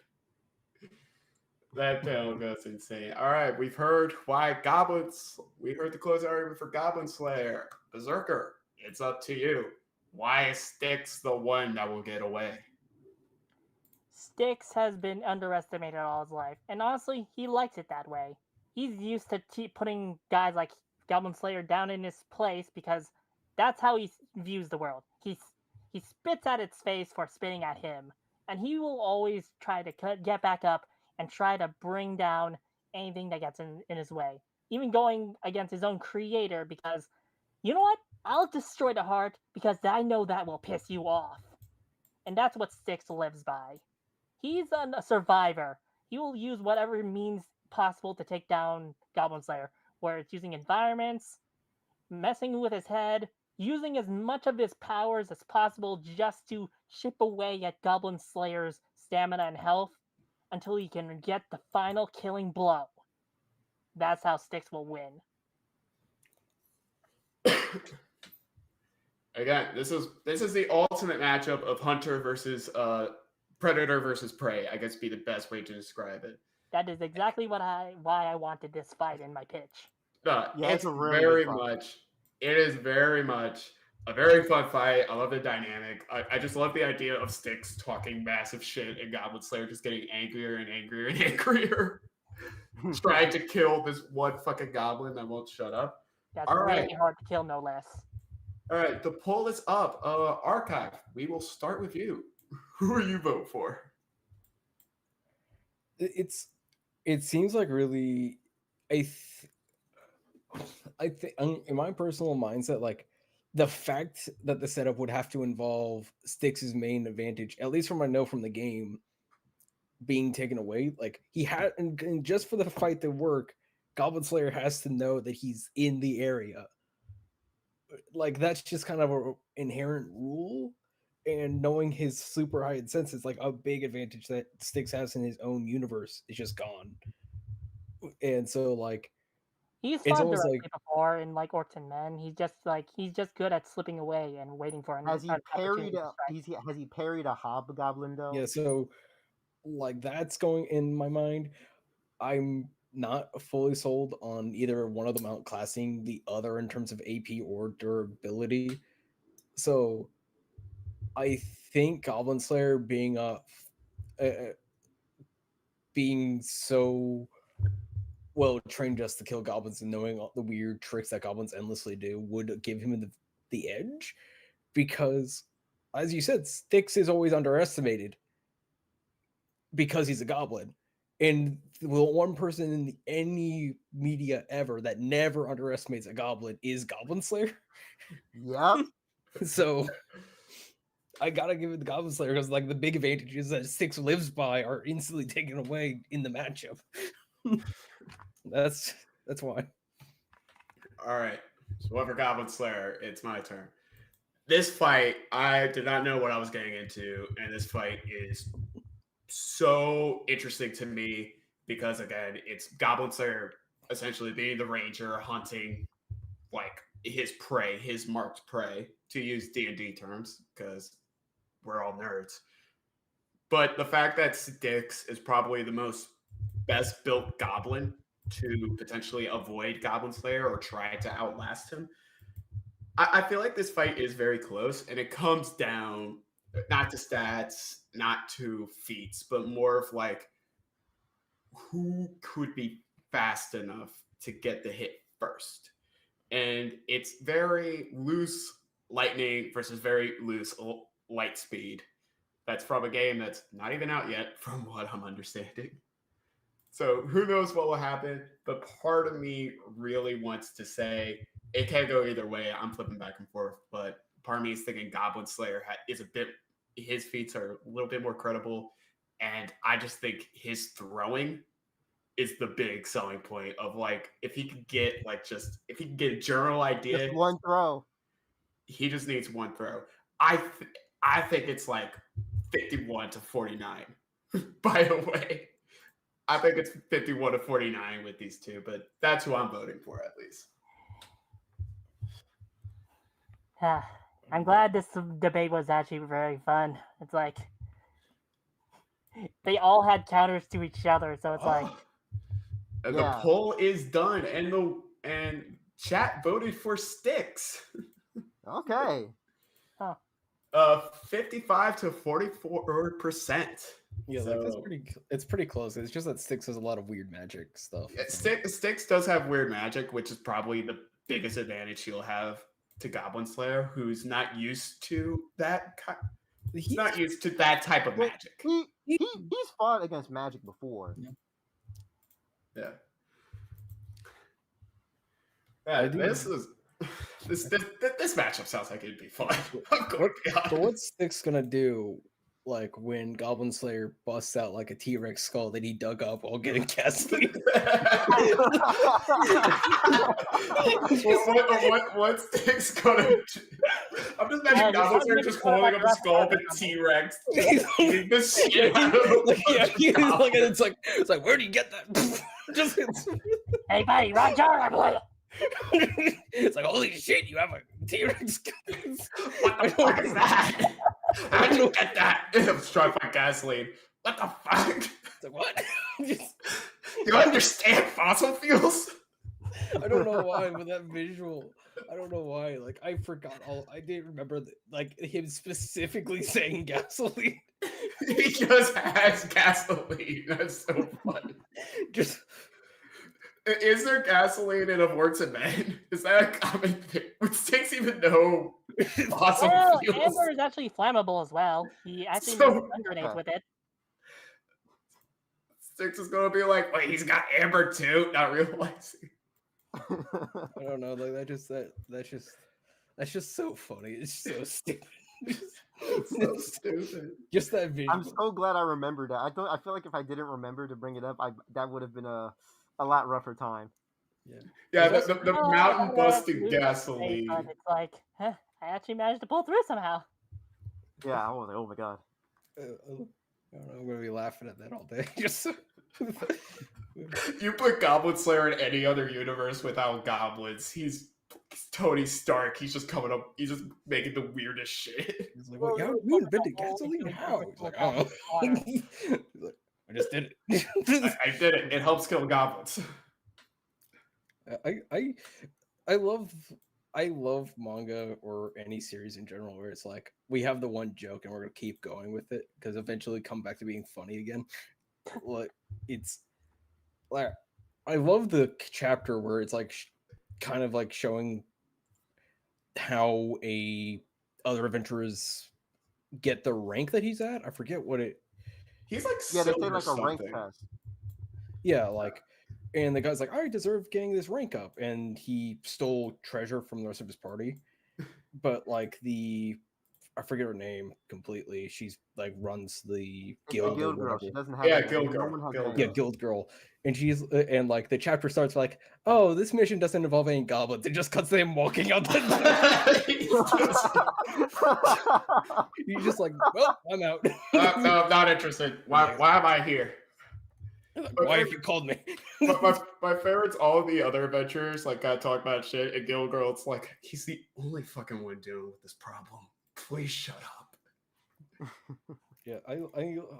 That panel goes insane. All right, we've heard why goblins. We heard the closing argument for Goblin Slayer. Berserker, it's up to you. Why is Styx the one that will get away? Styx has been underestimated all his life, and honestly, he likes it that way. He's used to keep putting guys like Goblin Slayer down in his place because that's how he views the world. He spits at its face for spitting at him, and he will always try to get back up and try to bring down anything that gets in his way, even going against his own creator because, you know what? I'll destroy the heart because I know that will piss you off. And that's what Styx lives by. He's a survivor. He will use whatever means possible to take down Goblin Slayer, where it's using environments, messing with his head, using as much of his powers as possible just to chip away at Goblin Slayer's stamina and health until he can get the final killing blow. That's how Styx will win. Again, this is the ultimate matchup of hunter versus predator versus prey. I guess be the best way to describe it. That is exactly why I wanted this fight in my pitch. Yeah, it's a really very good fight. much. It is very much a very fun fight. I love the dynamic. I just love the idea of Styx talking massive shit and Goblin Slayer just getting angrier and angrier and angrier, trying to kill this one fucking goblin that won't shut up. That's All really right. hard to kill, no less. All right, the poll is up. Archive, we will start with you. Who are you vote for? It seems like really, I think in my personal mindset, like the fact that the setup would have to involve Styx's main advantage, at least from what I know from the game, being taken away, like he had, and just for the fight to work, Goblin Slayer has to know that he's in the area. Like that's just kind of an inherent rule, and knowing his super heightened senses, like a big advantage that Styx has in his own universe, is just gone. And so, like, He's it's fought almost directly like, before in like Orcs and Men. He's just good at slipping away and waiting for an Has he opportunity parried to a strike. has he parried a hobgoblin though? yeah. So, like, that's going in my mind. I'm not fully sold on either one of them outclassing the other in terms of AP or durability. So, I think Goblin Slayer being so well trained just to kill goblins and knowing all the weird tricks that goblins endlessly do would give him the edge, because, as you said, Styx is always underestimated because he's a goblin. And the one person in any media ever that never underestimates a goblin is Goblin Slayer. Yep. So I gotta give it the Goblin Slayer, because like the big advantages that Styx lives by are instantly taken away in the matchup. That's why. All right, so whoever Goblin Slayer, it's my turn. This fight, I did not know what I was getting into, and this fight is so interesting to me because, again, it's Goblin Slayer essentially being the ranger hunting like his prey, his marked prey, to use D&D terms because we're all nerds. But the fact that Styx is probably the most best built goblin to potentially avoid Goblin Slayer or try to outlast him, I feel like this fight is very close, and it comes down not to stats, not to feats, but more of like who could be fast enough to get the hit first. And it's very loose lightning versus very loose light speed. That's from a game that's not even out yet, from what I'm understanding. So who knows what will happen, but part of me really wants to say it can go either way. I'm flipping back and forth, but part of me is thinking Goblin Slayer is a bit, his feats are a little bit more credible, and I just think his throwing is the big selling point of like if he could get like just if he could get a general idea, Just one throw. he just needs one throw. I think it's like 51-49. By the way, I think it's 51-49 with these two, but that's who I'm voting for at least. I'm glad this debate was actually very fun. It's like they all had counters to each other, so it's like And Yeah. the poll is done, and chat voted for Styx. Okay. 55-44%. Yeah, So, like it's pretty close. It's just that Styx has a lot of weird magic stuff. Styx does have weird magic, which is probably the biggest advantage he'll have to Goblin Slayer, who's not used to that. He's not used to that type of magic. He's fought against magic before. Yeah. This matchup sounds like it'd be fun. So what's Styx gonna do, like when Goblin Slayer busts out like a T-Rex skull that he dug up while getting gasoline? What's Styx gonna do? I'm just imagining Goblin Slayer just holding up a skull of a T-Rex, eating the shit out of it's like, where do you get that? Just hey buddy, Roger. it's like, holy shit, you have a T-Rex. What the fuck is that? How did you get that? Let's try to find gasoline. What the fuck? It's like, what? You understand fossil fuels? I don't know why, but that visual, I I don't know why. Like I forgot all. I didn't remember like him specifically saying gasoline. He just has gasoline. That's so funny. Just Is there gasoline in a Works and Men? Is that a common thing? Would Styx even know fossil Well, fuels? amber is actually flammable as well. He actually So- makes stun grenades with it. Styx is gonna be like, wait, he's got amber too, not realizing. I don't know. Like that's just so funny. It's so stupid. It's so stupid. Just that vision. I'm so glad I remembered that. I feel like if I didn't remember to bring it up, that would have been a lot rougher time. Yeah, There's the Oh, mountain yeah, busting lose that gasoline. but it's like, huh, I actually managed to pull through somehow. Yeah, I was like, oh my god. I don't know. I'm gonna be laughing at that all day. Just You put Goblin Slayer in any other universe without goblins, he's Tony Stark. He's just coming up. He's just making the weirdest shit. He's like, "What? You invented gasoline? How?" He's like, "I don't know." He's like, I just did it. I did it. It helps kill goblins. I love manga or any series in general where it's like we have the one joke and we're gonna keep going with it because eventually come back to being funny again. Like it's like I love the chapter where it's like kind of like showing how other adventurers get the rank that he's at. I forget what it. He's like Yeah, they say silver like a rank something. test. Yeah, like, and the guy's like, I deserve getting this rank up, and he stole treasure from the rest of his party. But like I forget her name completely. She's like runs the It's guild. a guild or girl. whatever. She doesn't have Yeah, a name. guild No girl, one has guild a girl. Yeah, name. guild girl, and she's and like the chapter starts like, oh, this mission doesn't involve any goblins. It just cuts to him walking out the door. You're just like, well, I'm out. No, I'm not interested. Why am I here? Like, why have you called me? My favorite's all of the other adventurers, like I talk about shit, and Guild Girl, it's like, he's the only fucking one dealing with this problem. Please shut up. Yeah, I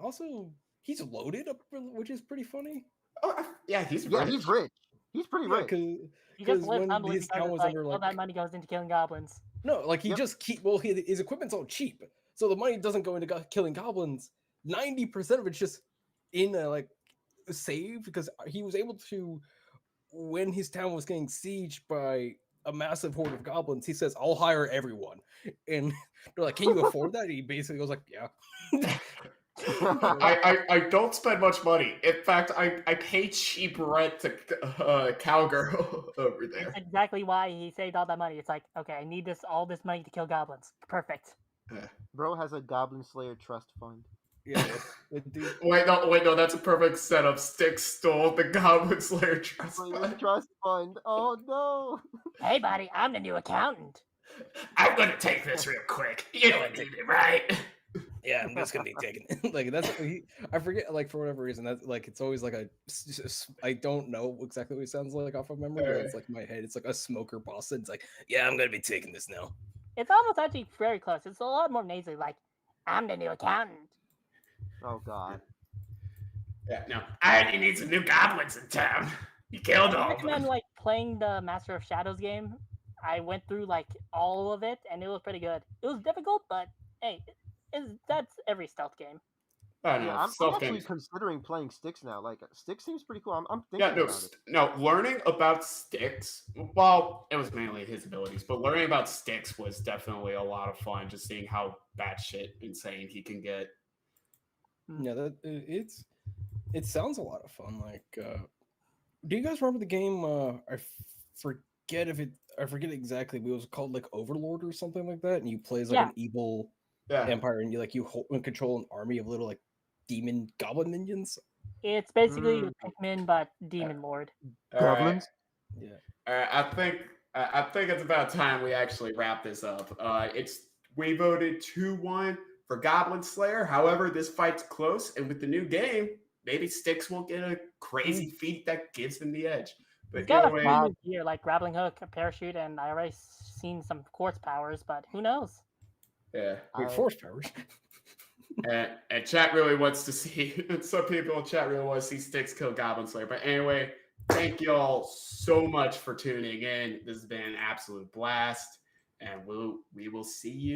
also he's loaded up, which is pretty funny. Oh, yeah, he's Yeah, rich. he's rich. He's pretty Yeah, rich. He just because lives when humbly his because town it's was like under all like that money goes into killing goblins. no, like he Yep. just his equipment's all cheap, so the money doesn't go into killing goblins. 90% of it's just in like saved because he was able to when his town was getting sieged by a massive horde of goblins. He says, "I'll hire everyone," and they're like, "Can you afford that?" And he basically goes like, "Yeah." I don't spend much money. In fact, I pay cheap rent to Cowgirl over there. That's exactly why he saved all that money. It's like, okay, I need all this money to kill goblins. Perfect. Bro has a Goblin Slayer trust fund. Yeah, dude. Wait, no, that's a perfect setup. Styx stole the Goblin Slayer trust Slayer fund. trust fund. Oh no. Hey, buddy, I'm the new accountant. I'm gonna take this real quick. You don't need it, right? Yeah, I'm just gonna be taking it. Like that's I forget like for whatever reason that's like it's always like I don't know exactly what it sounds like off of memory. But it's like in my head. It's like a smoker boss. It's like yeah, I'm gonna be taking this now. It's almost actually very close. It's a lot more nasally, like, I'm the new accountant. Oh god. Yeah, no. I already need some new goblins in town. You killed I all of recommend them. like playing the Master of Shadows game. I went through like all of it, and it was pretty good. It was difficult, but hey, that's every stealth game. I know. Yeah, I'm stealth actually games. considering playing Styx now. Like Styx seems pretty cool. I'm thinking Yeah, no, about it. no. Learning about Styx, well, it was mainly his abilities, but learning about Styx was definitely a lot of fun. Just seeing how batshit insane he can get. Yeah, it sounds a lot of fun. Like, do you guys remember the game? I forget exactly. But it was called like Overlord or something like that, and you play as like Yeah. an evil Yeah. empire, and you control an army of little like demon goblin minions. It's basically Mm. Pikmin, but Demon Lord. All right. Goblins? Yeah. I think it's about time we actually wrap this up. We voted 2-1 for Goblin Slayer. However, this fight's close, and with the new game, maybe Styx will get a crazy feat that gives them the edge. He's But got either a way, few new gear like grappling hook, a parachute, and I already seen some quartz powers, but who knows? yeah. Wait, force powers. And chat really wants to see some people in chat really want to see Styx kill Goblin Slayer. But anyway, Thank you all so much for tuning in. This has been an absolute blast, and we will see you